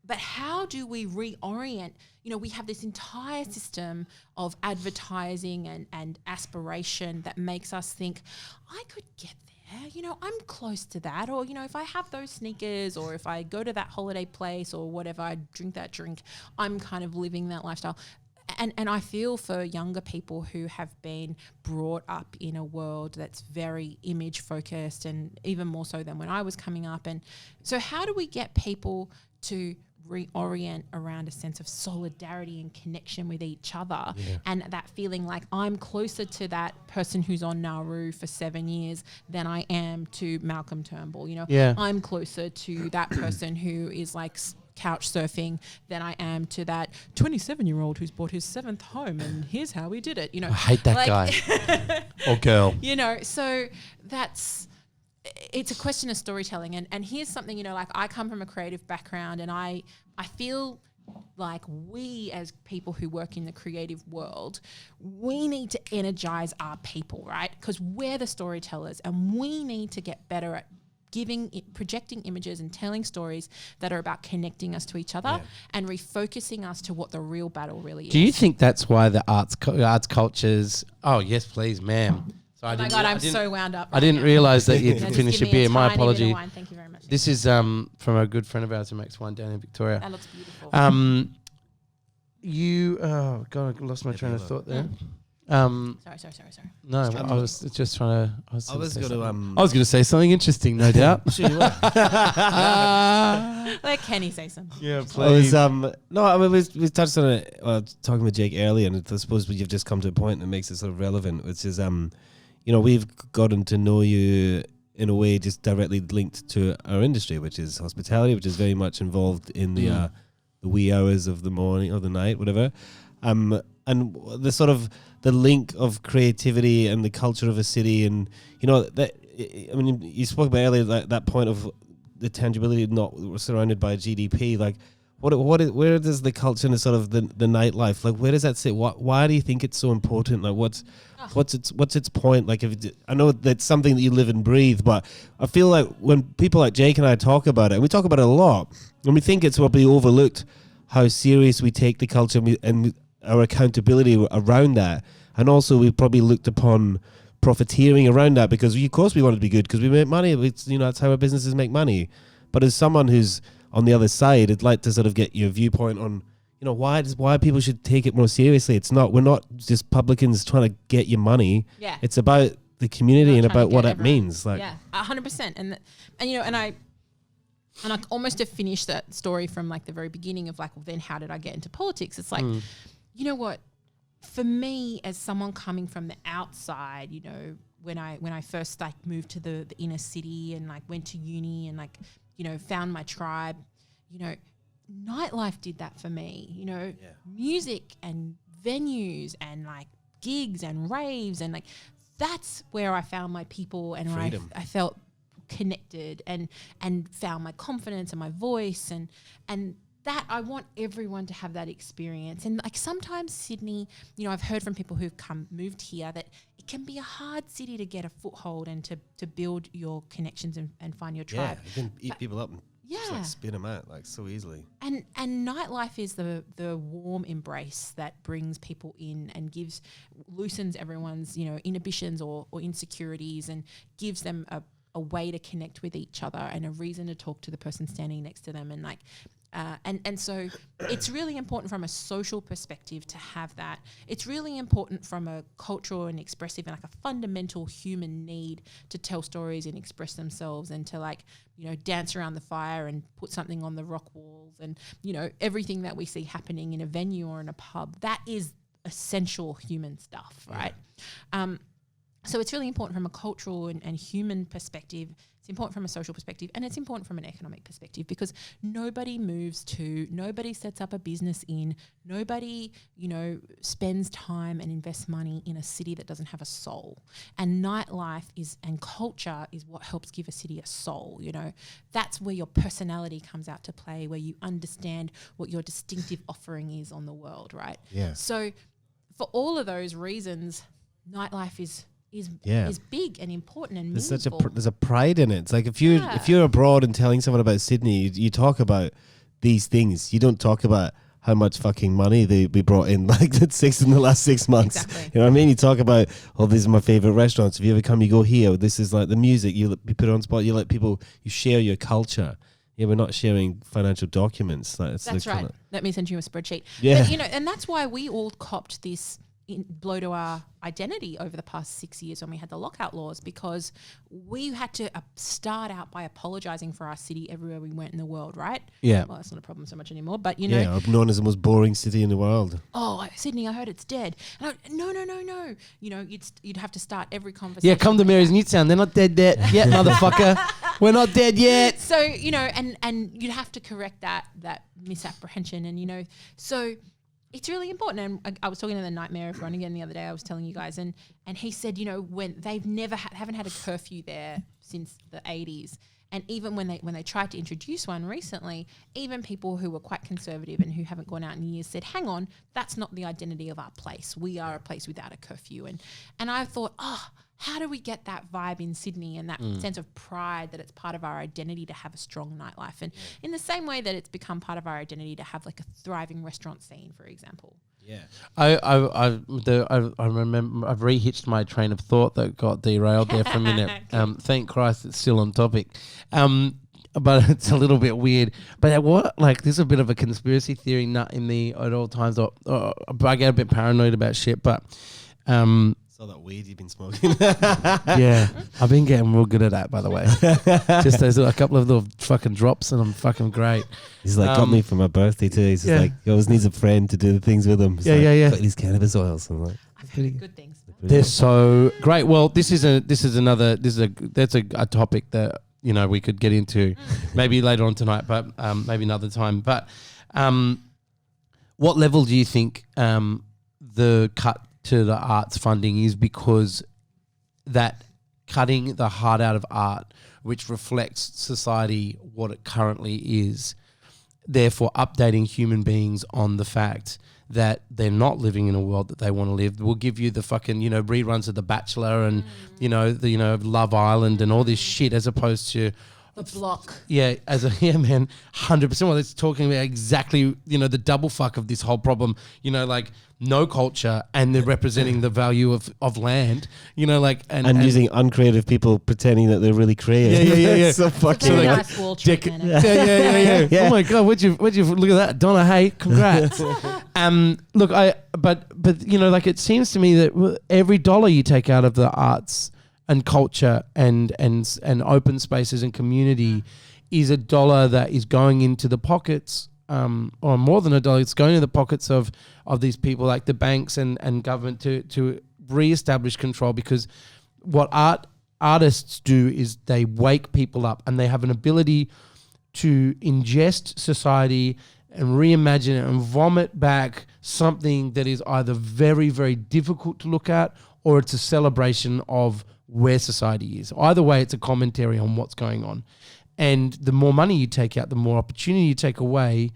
But how do we reorient? We have this entire system of advertising and aspiration that makes us think, I could get there. I'm close to that. Or, if I have those sneakers, or if I go to that holiday place or whatever, I drink that drink, I'm kind of living that lifestyle. And I feel for younger people who have been brought up in a world that's very image focused, and even more so than when I was coming up. And so how do we get people to reorient around a sense of solidarity and connection with each other, and that feeling like I'm closer to that person who's on Nauru for 7 years than I am to Malcolm Turnbull? I'm closer to that person who is like couch surfing than I am to that 27-year-old who's bought his 7th home and here's how we did it. You know, I hate that guy or girl. You know, so it's a question of storytelling. And here's something, you know, like I come from a creative background and I feel like we as people who work in the creative world, we need to energize our people, right? Because we're the storytellers and we need to get better at projecting images and telling stories that are about connecting us to each other and refocusing us to what the real battle really is. Do you think that's why the arts cultures... Oh, yes, please, ma'am. So oh my God, I'm so wound up. I didn't realise that you'd Just finished give your me beer. a My tiny bit of apology. wine. Thank you very much. This is from a good friend of ours who makes wine down in Victoria. That looks beautiful. Oh God, I lost my train of thought there. Sorry. No, I was just trying to. I was going to say something interesting, no doubt. Sure you were. Let Kenny say something. Yeah, please. We touched on it talking with Jake earlier, and I suppose you've just come to a point that makes it sort of relevant, which is you know, we've gotten to know you in a way just directly linked to our industry, which is hospitality, which is very much involved in the wee hours of the morning or the night, whatever. And the sort of the link of creativity and the culture of a city, and you know that. I mean, you spoke about earlier that point of the tangibility not surrounded by GDP. Like, where does the culture and the sort of the nightlife, like, where does that sit? Why do you think it's so important? Like, what's its point? Like, I know that's something that you live and breathe, but I feel like when people like Jake and I talk about it, and we talk about it a lot, and we think it's probably overlooked how serious we take the culture and our accountability around that, and also we probably looked upon profiteering around that because of course we want it to be good because we make money. It's, you know, that's how our businesses make money. But as someone who's on the other side, I'd like to sort of get your viewpoint on, you know, why people should take it more seriously. We're not just publicans trying to get your money. Yeah, it's about the community and about what it means. Like, yeah, 100%. And you know, and I almost have finished that story from like the very beginning of like, well, then how did I get into politics? It's like, you know what? For me, as someone coming from the outside, you know, when I first like moved to the inner city and like went to uni and like, you know, found my tribe, you know, nightlife did that for me. You know, music and venues and like gigs and raves and like that's where I found my people and I felt connected and found my confidence and my voice and that I want everyone to have that experience. And like sometimes Sydney, you know, I've heard from people who've moved here that it can be a hard city to get a foothold and to build your connections and find your tribe. Yeah, you can eat people up and just like spin them out like so easily. And nightlife is the warm embrace that brings people in and loosens everyone's, you know, inhibitions or insecurities and gives them a way to connect with each other and a reason to talk to the person standing next to them and like and so it's really important from a social perspective to have that. It's really important from a cultural and expressive and like a fundamental human need to tell stories and express themselves and to like, you know, dance around the fire and put something on the rock walls and, you know, everything that we see happening in a venue or in a pub. That is essential human stuff, right? So it's really important from a cultural and human perspective. It's important from a social perspective and it's important from an economic perspective because nobody sets up a business nobody, you know, spends time and invests money in a city that doesn't have a soul. And nightlife and culture is what helps give a city a soul, you know. That's where your personality comes out to play, where you understand what your distinctive offering is on the world, right? Yeah. So for all of those reasons, nightlife is big and important and meaningful. There's a pride in it. It's like if you're abroad and telling someone about Sydney, you talk about these things. You don't talk about how much fucking money we brought in like in the last 6 months. Exactly. You know what I mean? You talk about, oh, these are my favorite restaurants. If you ever come, you go here. This is like the music. You put it on spot. You let people. You share your culture. Yeah, we're not sharing financial documents. That's right. Let me send you a spreadsheet. Yeah. But, you know, and that's why we all copped this blow to our identity over the past 6 years when we had the lockout laws, because we had to start out by apologizing for our city everywhere we went in the world, right? Yeah. Well, that's not a problem so much anymore, but you know. Yeah, known as the most boring city in the world. Oh, Sydney, I heard it's dead. And no. You know, you'd have to start every conversation. Yeah, come to Mary's Newtown. They're not dead yet, motherfucker. We're not dead yet. So, you know, and you'd have to correct that misapprehension, and, you know, so it's really important. And I was talking to the Nightmare of Groningen the other day. I was telling you guys, and he said, you know, when they've haven't had a curfew there since the 80s, and even when they tried to introduce one recently, even people who were quite conservative and who haven't gone out in years said, hang on, that's not the identity of our place. We are a place without a curfew. And I thought, how do we get that vibe in Sydney and that sense of pride that it's part of our identity to have a strong nightlife? And in the same way that it's become part of our identity to have like a thriving restaurant scene, for example. Yeah. I remember I've rehitched my train of thought that got derailed there for a minute. Thank Christ it's still on topic. But it's a little bit weird. But there's a bit of a conspiracy theory nut in me at all times. I get a bit paranoid about shit, but It's all that weed you've been smoking. yeah, I've been getting real good at that, by the way. Just those a couple of little fucking drops, and I'm fucking great. He's like got me for my birthday too. He's just like, he always needs a friend to do the things with him. Yeah. Got these cannabis oils. I'm like, I've heard good things. they're so great. Well, that's a topic that, you know, we could get into maybe later on tonight, but maybe another time. But what level do you think the cut to the arts funding is, because that cutting the heart out of art, which reflects society, what it currently is, therefore updating human beings on the fact that they're not living in a world that they want to live, will give you the fucking, you know, reruns of The Bachelor and, you know, Love Island and all this shit, as opposed to The Block. Yeah, man, 100%. Well, it's talking about exactly, you know, the double fuck of this whole problem. You know, like no culture, and they're representing the value of land. You know, like and using uncreative people pretending that they're really creative. Yeah. So fucking Very nice wall treatment. Yeah. Oh my god, where'd you look at that, Donna? Hey, congrats. Look, but you know, like it seems to me that every dollar you take out of the arts and culture and open spaces and community is a dollar that is going into the pockets, or more than a dollar, it's going into the pockets of these people, like the banks and government, to reestablish control. Because what artists do is they wake people up, and they have an ability to ingest society and reimagine it and vomit back something that is either very, very difficult to look at, or it's a celebration of where society is. Either way, it's a commentary on what's going on. And the more money you take out, the more opportunity you take away,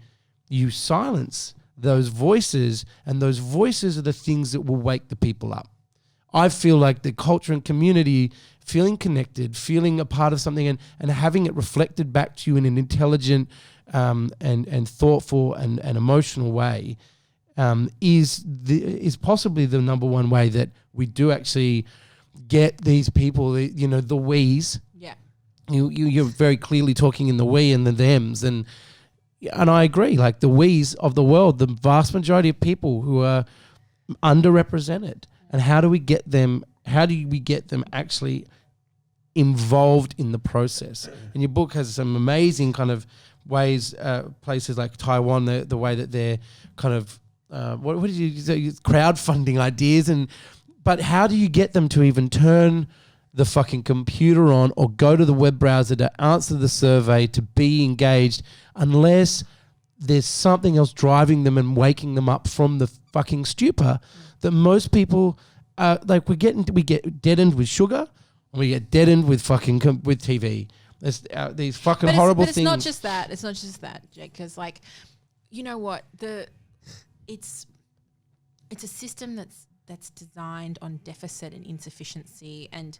you silence those voices, and those voices are the things that will wake the people up. I feel like the culture and community, feeling connected, feeling a part of something, and having it reflected back to you in an intelligent and thoughtful and emotional way is possibly the number one way that we do actually get these people, you know, the we's. Yeah. You're very clearly talking in the we and the thems, and I agree. Like the we's of the world, the vast majority of people who are underrepresented, and how do we get them actually involved in the process? And your book has some amazing kind of ways, places like Taiwan, the way that they're kind of what did you say, crowdfunding ideas, but how do you get them to even turn the fucking computer on or go to the web browser to answer the survey, to be engaged, unless there's something else driving them and waking them up from the fucking stupor that most people like we get deadened with sugar, and we get deadened with fucking with TV. There's these fucking horrible things. But it's not just that. It's not just that, Jake. Because like, you know what, it's a system that's designed on deficit and insufficiency, and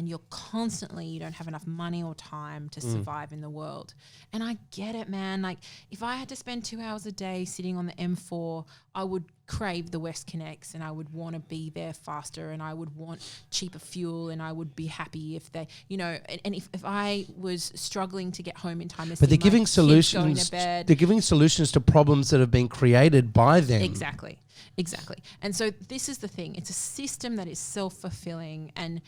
you're constantly, you don't have enough money or time to survive in the world. And I get it, man. Like if I had to spend 2 hours a day sitting on the M4, I would crave the West Connects, and I would want to be there faster, and I would want cheaper fuel, and I would be happy if they, you know, and if I was struggling to get home in time to see they're giving my kids solutions. going to bed. They're giving solutions to problems that have been created by them. Exactly. Exactly. And so this is the thing. It's a system that is self-fulfilling and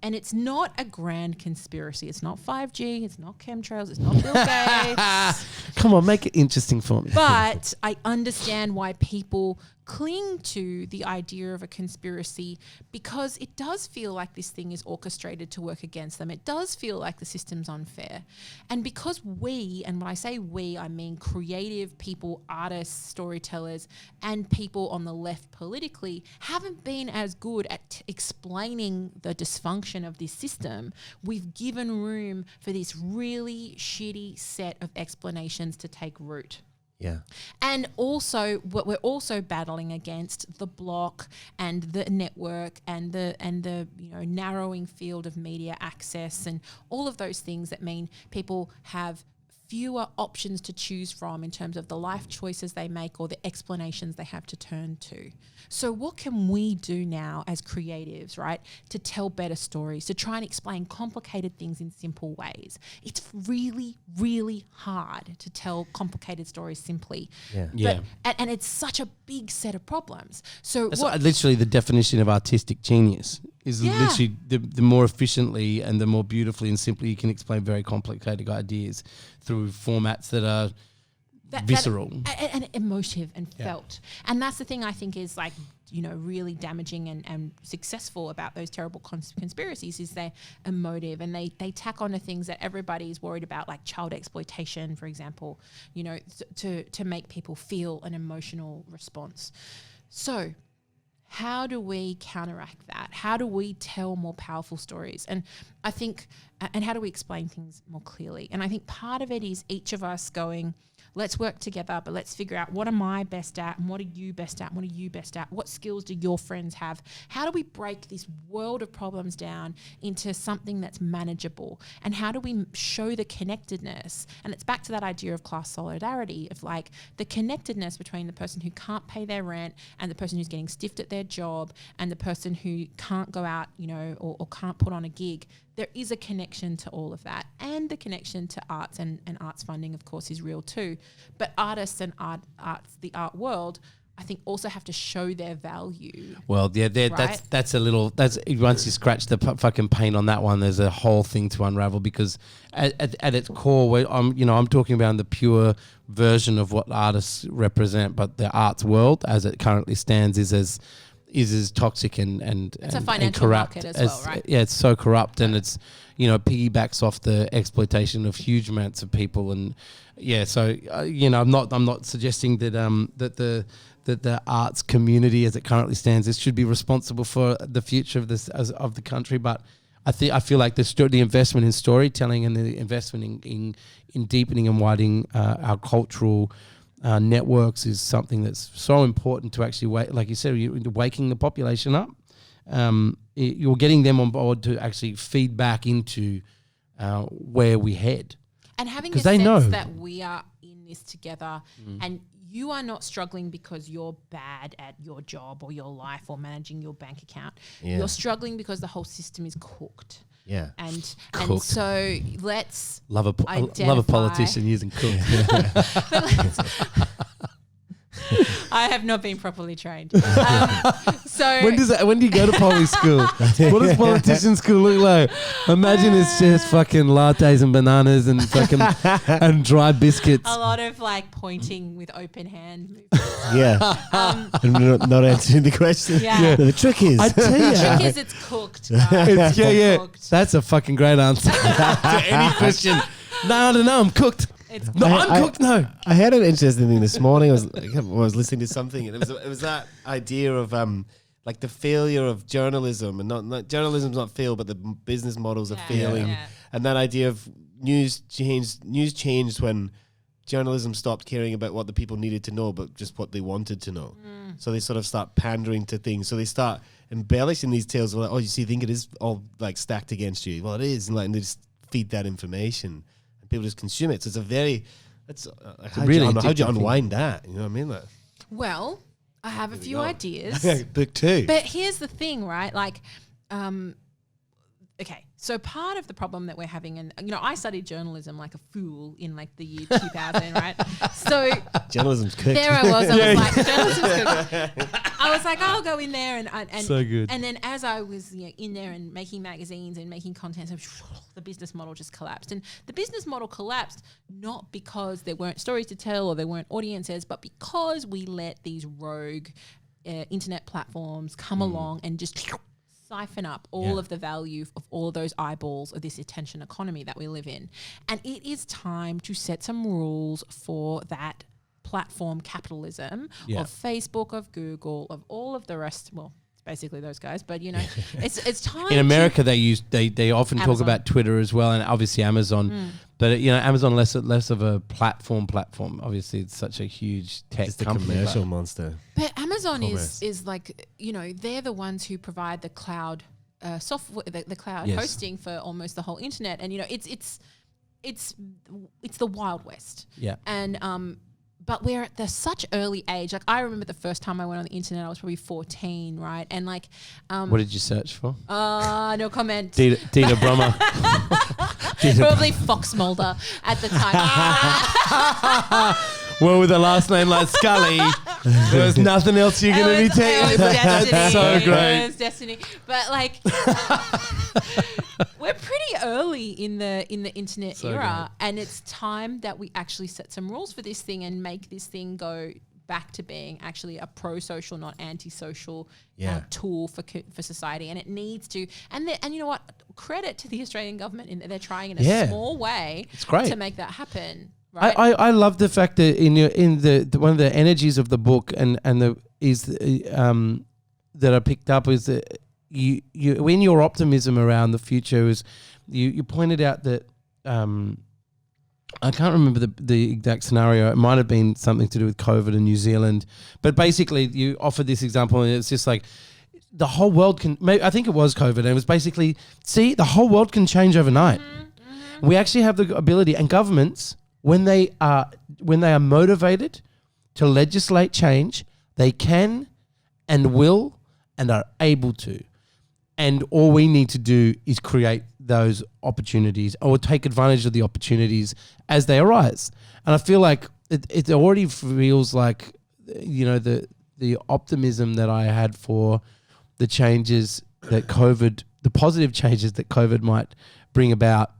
it's not a grand conspiracy. It's not 5G. It's not chemtrails. It's not Bill Gates. Come on, make it interesting for me. But I understand why people cling to the idea of a conspiracy because it does feel like this thing is orchestrated to work against them. It does feel like the system's unfair. And because we, and when I say we, I mean creative people, artists, storytellers, and people on the left politically haven't been as good at explaining the dysfunction of this system, we've given room for this really shitty set of explanations to take root. Yeah. And also, what we're also battling against the block and the network and the narrowing field of media access and all of those things that mean people have fewer options to choose from in terms of the life choices they make or the explanations they have to turn to. So what can we do now as creatives, right, to tell better stories, to try and explain complicated things in simple ways? It's really, really hard to tell complicated stories simply. Yeah. And it's such a big set of problems. So that's literally the definition of artistic genius is literally the more efficiently and the more beautifully and simply you can explain very complicated ideas through formats that are visceral and emotive and felt. And that's the thing I think is like, really damaging and successful about those terrible conspiracies is they're emotive and they tack onto things that everybody's worried about, like child exploitation, for example, to make people feel an emotional response. So how do we counteract that? How do we tell more powerful stories? And I think, and how do we explain things more clearly? And I think part of it is each of us going, let's work together, but let's figure out what am I best at and what are you best at and what are you best at? What skills do your friends have? How do we break this world of problems down into something that's manageable? And how do we show the connectedness? And it's back to that idea of class solidarity, of like the connectedness between the person who can't pay their rent and the person who's getting stiffed at their job and the person who can't go out, or can't put on a gig. There is a connection to all of that, and the connection to arts and arts funding, of course, is real too. But artists and the art world, I think, also have to show their value. Well, yeah, right? that's once you scratch the fucking paint on that one, there's a whole thing to unravel because at its core, I'm talking about the pure version of what artists represent, but the arts world as it currently stands is as toxic and it's a financial corrupt market as well, right? Yeah, it's so corrupt and it's piggybacks off the exploitation of huge amounts of people and so I'm not suggesting that that the arts community as it currently stands this should be responsible for the future of this of the country, but I feel like the investment in storytelling and the investment in deepening and widening our cultural networks is something that's so important to actually like you said, waking the population up. You're getting them on board to actually feed back into where we head. And having a sense that we are in this together and you are not struggling because you're bad at your job or your life or managing your bank account. Yeah. You're struggling because the whole system is cooked. Yeah. And so let's love a politician using cooked. I have not been properly trained. So when do you go to poly school? What does politician school look like? Imagine it's just fucking lattes and bananas and fucking and dry biscuits. A lot of like pointing with open hand movements. Yeah. And not answering the question. Yeah. The trick is. I tell you. The trick is it's cooked. Guys. It's Cooked. That's a fucking great answer to any question. No, I'm cooked. I'm cooked. No, I had an interesting thing this morning. I was listening to something, and it was that idea of like the failure of journalism, and not journalism's not failed, but the business models are failing, and that idea of news changed when journalism stopped caring about what the people needed to know, but just what they wanted to know. So they sort of start pandering to things. So they start embellishing these tales of like, oh, you think it is all like stacked against you? Well, it is, and they just feed that information. People just consume it. So it's how do you unwind that? You know what I mean? Like, well, I have a few ideas. Book two. But here's the thing, right? Like, okay, so part of the problem that we're having, and I studied journalism like a fool in like the year 2000, right? So journalism's cooked. There I was. I was like, journalism's cooked. I was like, I'll go in there and so good. And then as I was in there and making magazines and making content, so the business model just collapsed. And the business model collapsed not because there weren't stories to tell or there weren't audiences, but because we let these rogue internet platforms come along and just siphon up all of the value of all of those eyeballs of this attention economy that we live in. And it is time to set some rules for that platform capitalism of Facebook, of Google, of all of the rest. Well, it's basically those guys, but it's time. In America, they often Amazon. talk about Twitter as well, and obviously Amazon. But Amazon less of a platform. Obviously, it's such a huge tech Just a company. commercial monster. But Amazon is like, they're the ones who provide the cloud software, the cloud hosting for almost the whole internet, and it's the Wild West. Yeah. And but we're at such early age. Like I remember the first time I went on the internet, I was probably 14, right? And like, what did you search for? No comment. Dina Brummer. Probably Fox Mulder at the time. Well, with a last name like Scully, there was nothing else you're going to be taking. That's so great. It was destiny. But like, we're pretty early in the internet era, and it's time that we actually set some rules for this thing and make this thing go back to being actually a pro-social, not anti-social tool for society. And it needs to. And you know what? Credit to the Australian government they're trying in a small way to make that happen. Right? I love the fact that in the one of the energies of the book and that I picked up is that you in your optimism around the future is you pointed out that I can't remember the exact scenario. It might have been something to do with COVID in New Zealand, but basically you offered this example and it's just like the whole world can. I think it was COVID, and it was basically the whole world can change overnight. Mm-hmm. We actually have the ability, and governments. When they are motivated to legislate change, they can and will and are able to. And all we need to do is create those opportunities or take advantage of the opportunities as they arise. And I feel like it already feels like, the optimism that I had for the changes that COVID, the positive changes that COVID might bring about.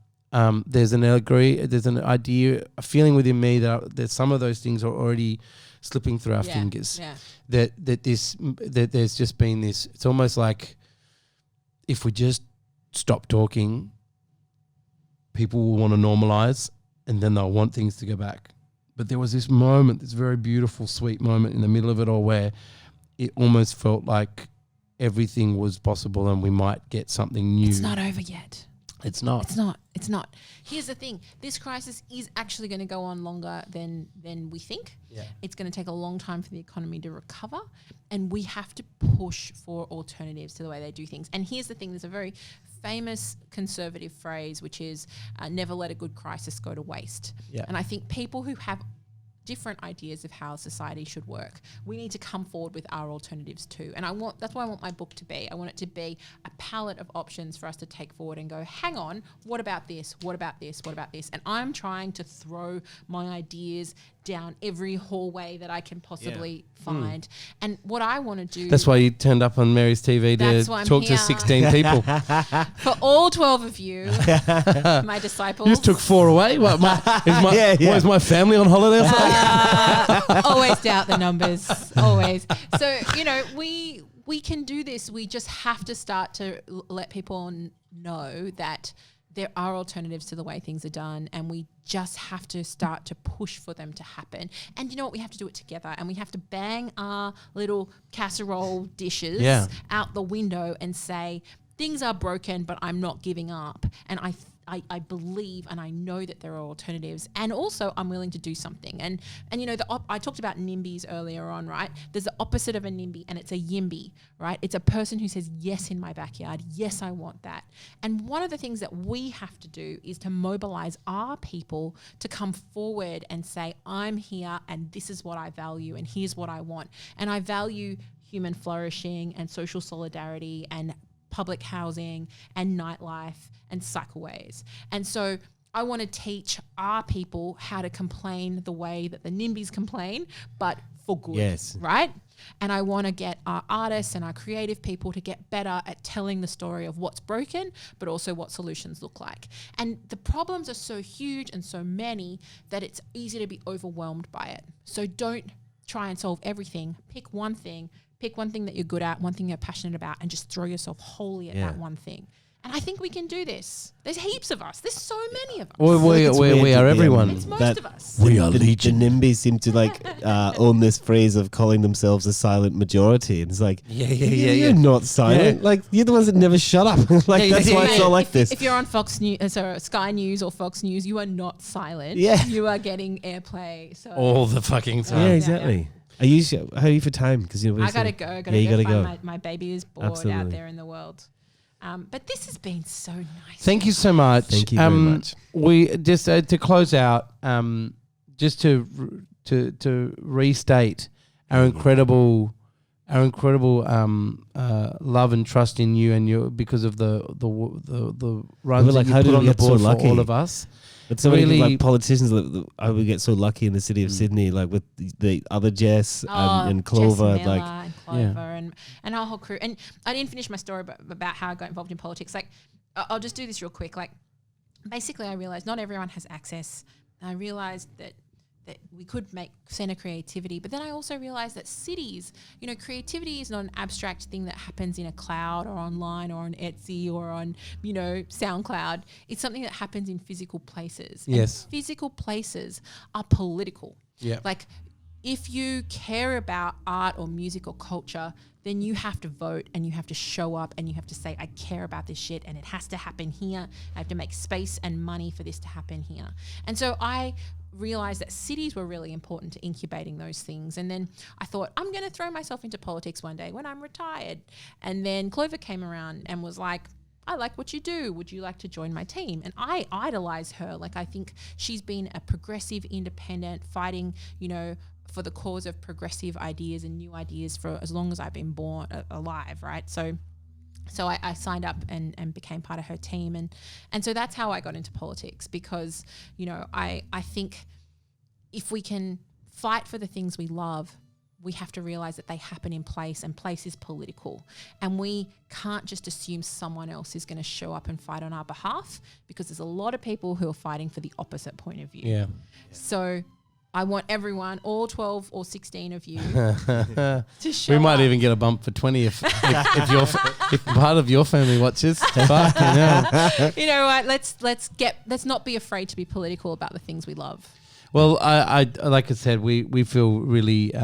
There's an idea, a feeling within me that some of those things are already slipping through our fingers. Yeah. That there's just been this. It's almost like if we just stop talking, people will want to normalize, and then they'll want things to go back. But there was this moment, this very beautiful, sweet moment in the middle of it all, where it almost felt like everything was possible, and we might get something new. It's not over yet. It's not. It's not. Here's the thing. This crisis is actually going to go on longer than we think. Yeah. It's going to take a long time for the economy to recover, and we have to push for alternatives to the way they do things. And here's the thing. There's a very famous conservative phrase, which is never let a good crisis go to waste. Yeah. And I think people who have different ideas of how society should work, we need to come forward with our alternatives too. And that's what I want my book to be. I want it to be a palette of options for us to take forward and go, hang on, what about this? What about this? What about this? And I'm trying to throw my ideas down every hallway that I can possibly find. And what I want to do... That's why you turned up on Mary's TV to talk to 16 people. For all 12 of you, my disciples. You just took 4 away? Was my family on holiday or something? Always doubt the numbers. Always. So, we can do this. We just have to start to let people know that there are alternatives to the way things are done, and we just have to start to push for them to happen. And you know what? We have to do it together, and we have to bang our little casserole dishes out the window and say, things are broken, but I'm not giving up. And I believe and I know that there are alternatives, and also I'm willing to do something. And I talked about NIMBYs earlier on, right? There's the opposite of a NIMBY, and it's a YIMBY, right? It's a person who says, yes, in my backyard. Yes, I want that. And one of the things that we have to do is to mobilize our people to come forward and say, I'm here and this is what I value and here's what I want. And I value human flourishing and social solidarity and public housing and nightlife and cycleways. And so I want to teach our people how to complain the way that the NIMBYs complain, but for good, Yes. right? And I want to get our artists and our creative people to get better at telling the story of what's broken, but also what solutions look like. And the problems are so huge and so many that it's easy to be overwhelmed by it. So don't try and solve everything. Pick one thing that you're good at, one thing you're passionate about, and just throw yourself wholly at that one thing. And I think we can do this. There's heaps of us. There's so many of us. We are everyone. It's most of us. We are the legion. The NIMBYs seem to like own this phrase of calling themselves a silent majority. And it's like, you're not silent. Yeah. Like, you're the ones that never shut up. That's why it's all like this. If you're on Fox News, Sky News or Fox News, you are not silent. Yeah. You are getting airplay. So All the fucking time. Yeah, exactly. How are you for time? Because I gotta go. I gotta go. My baby is bored out there in the world. But this has been so nice. Thank you so much. Thank you very much. We just to close out, just to restate our incredible love and trust in you and you because of the runs that you put on the board for all of us. But so many like politicians, I would get so lucky in the city of Sydney, like with the other Jess and Clover, Jess like and Clover and our whole crew. And I didn't finish my story about how I got involved in politics. Like, I'll just do this real quick. Like, basically, I realized not everyone has access. I realized that we could make center creativity, but then I also realized that cities, creativity is not an abstract thing that happens in a cloud or online or on Etsy or on, SoundCloud. It's something that happens in physical places. Yes. And physical places are political. Yeah. Like, if you care about art or music or culture, then you have to vote and you have to show up and you have to say, I care about this shit and it has to happen here. I have to make space and money for this to happen here. And so I realized that cities were really important to incubating those things. And then I thought, I'm going to throw myself into politics one day when I'm retired. And then Clover came around and was like, I like what you do. Would you like to join my team? And I idolize her. Like, I think she's been a progressive independent fighting, for the cause of progressive ideas and new ideas for as long as I've been born alive, right? So I signed up and became part of her team. And so that's how I got into politics because, I think if we can fight for the things we love, we have to realize that they happen in place and place is political. And we can't just assume someone else is going to show up and fight on our behalf because there's a lot of people who are fighting for the opposite point of view. Yeah. So I want everyone, all 12 or 16 of you, to show We might up. even get a bump for 20 if part of your family watches. Fucking hell. You know what? Let's not be afraid to be political about the things we love. Well, I like I said, we feel really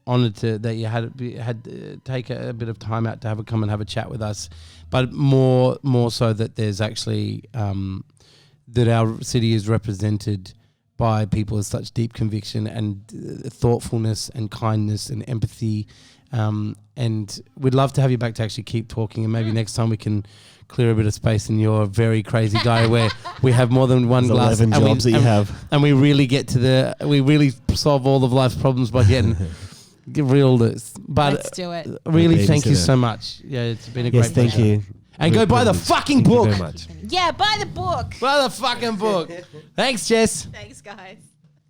honoured that you had take a bit of time out to come and have a chat with us, but more so that there's actually that our city is represented by people with such deep conviction and thoughtfulness and kindness and empathy. And we'd love to have you back to actually keep talking. And maybe next time we can clear a bit of space in your very crazy diary where we have more than one There's glass. 11 jobs that you have. And we really we really solve all of life's problems by getting real loose. But Let's do it. really, thank you so much. Yeah, it's been a great pleasure. Thank you. And go buy the fucking book. Thank you very much. Yeah, buy the book. Buy the fucking book. Thanks, Jess. Thanks, guys.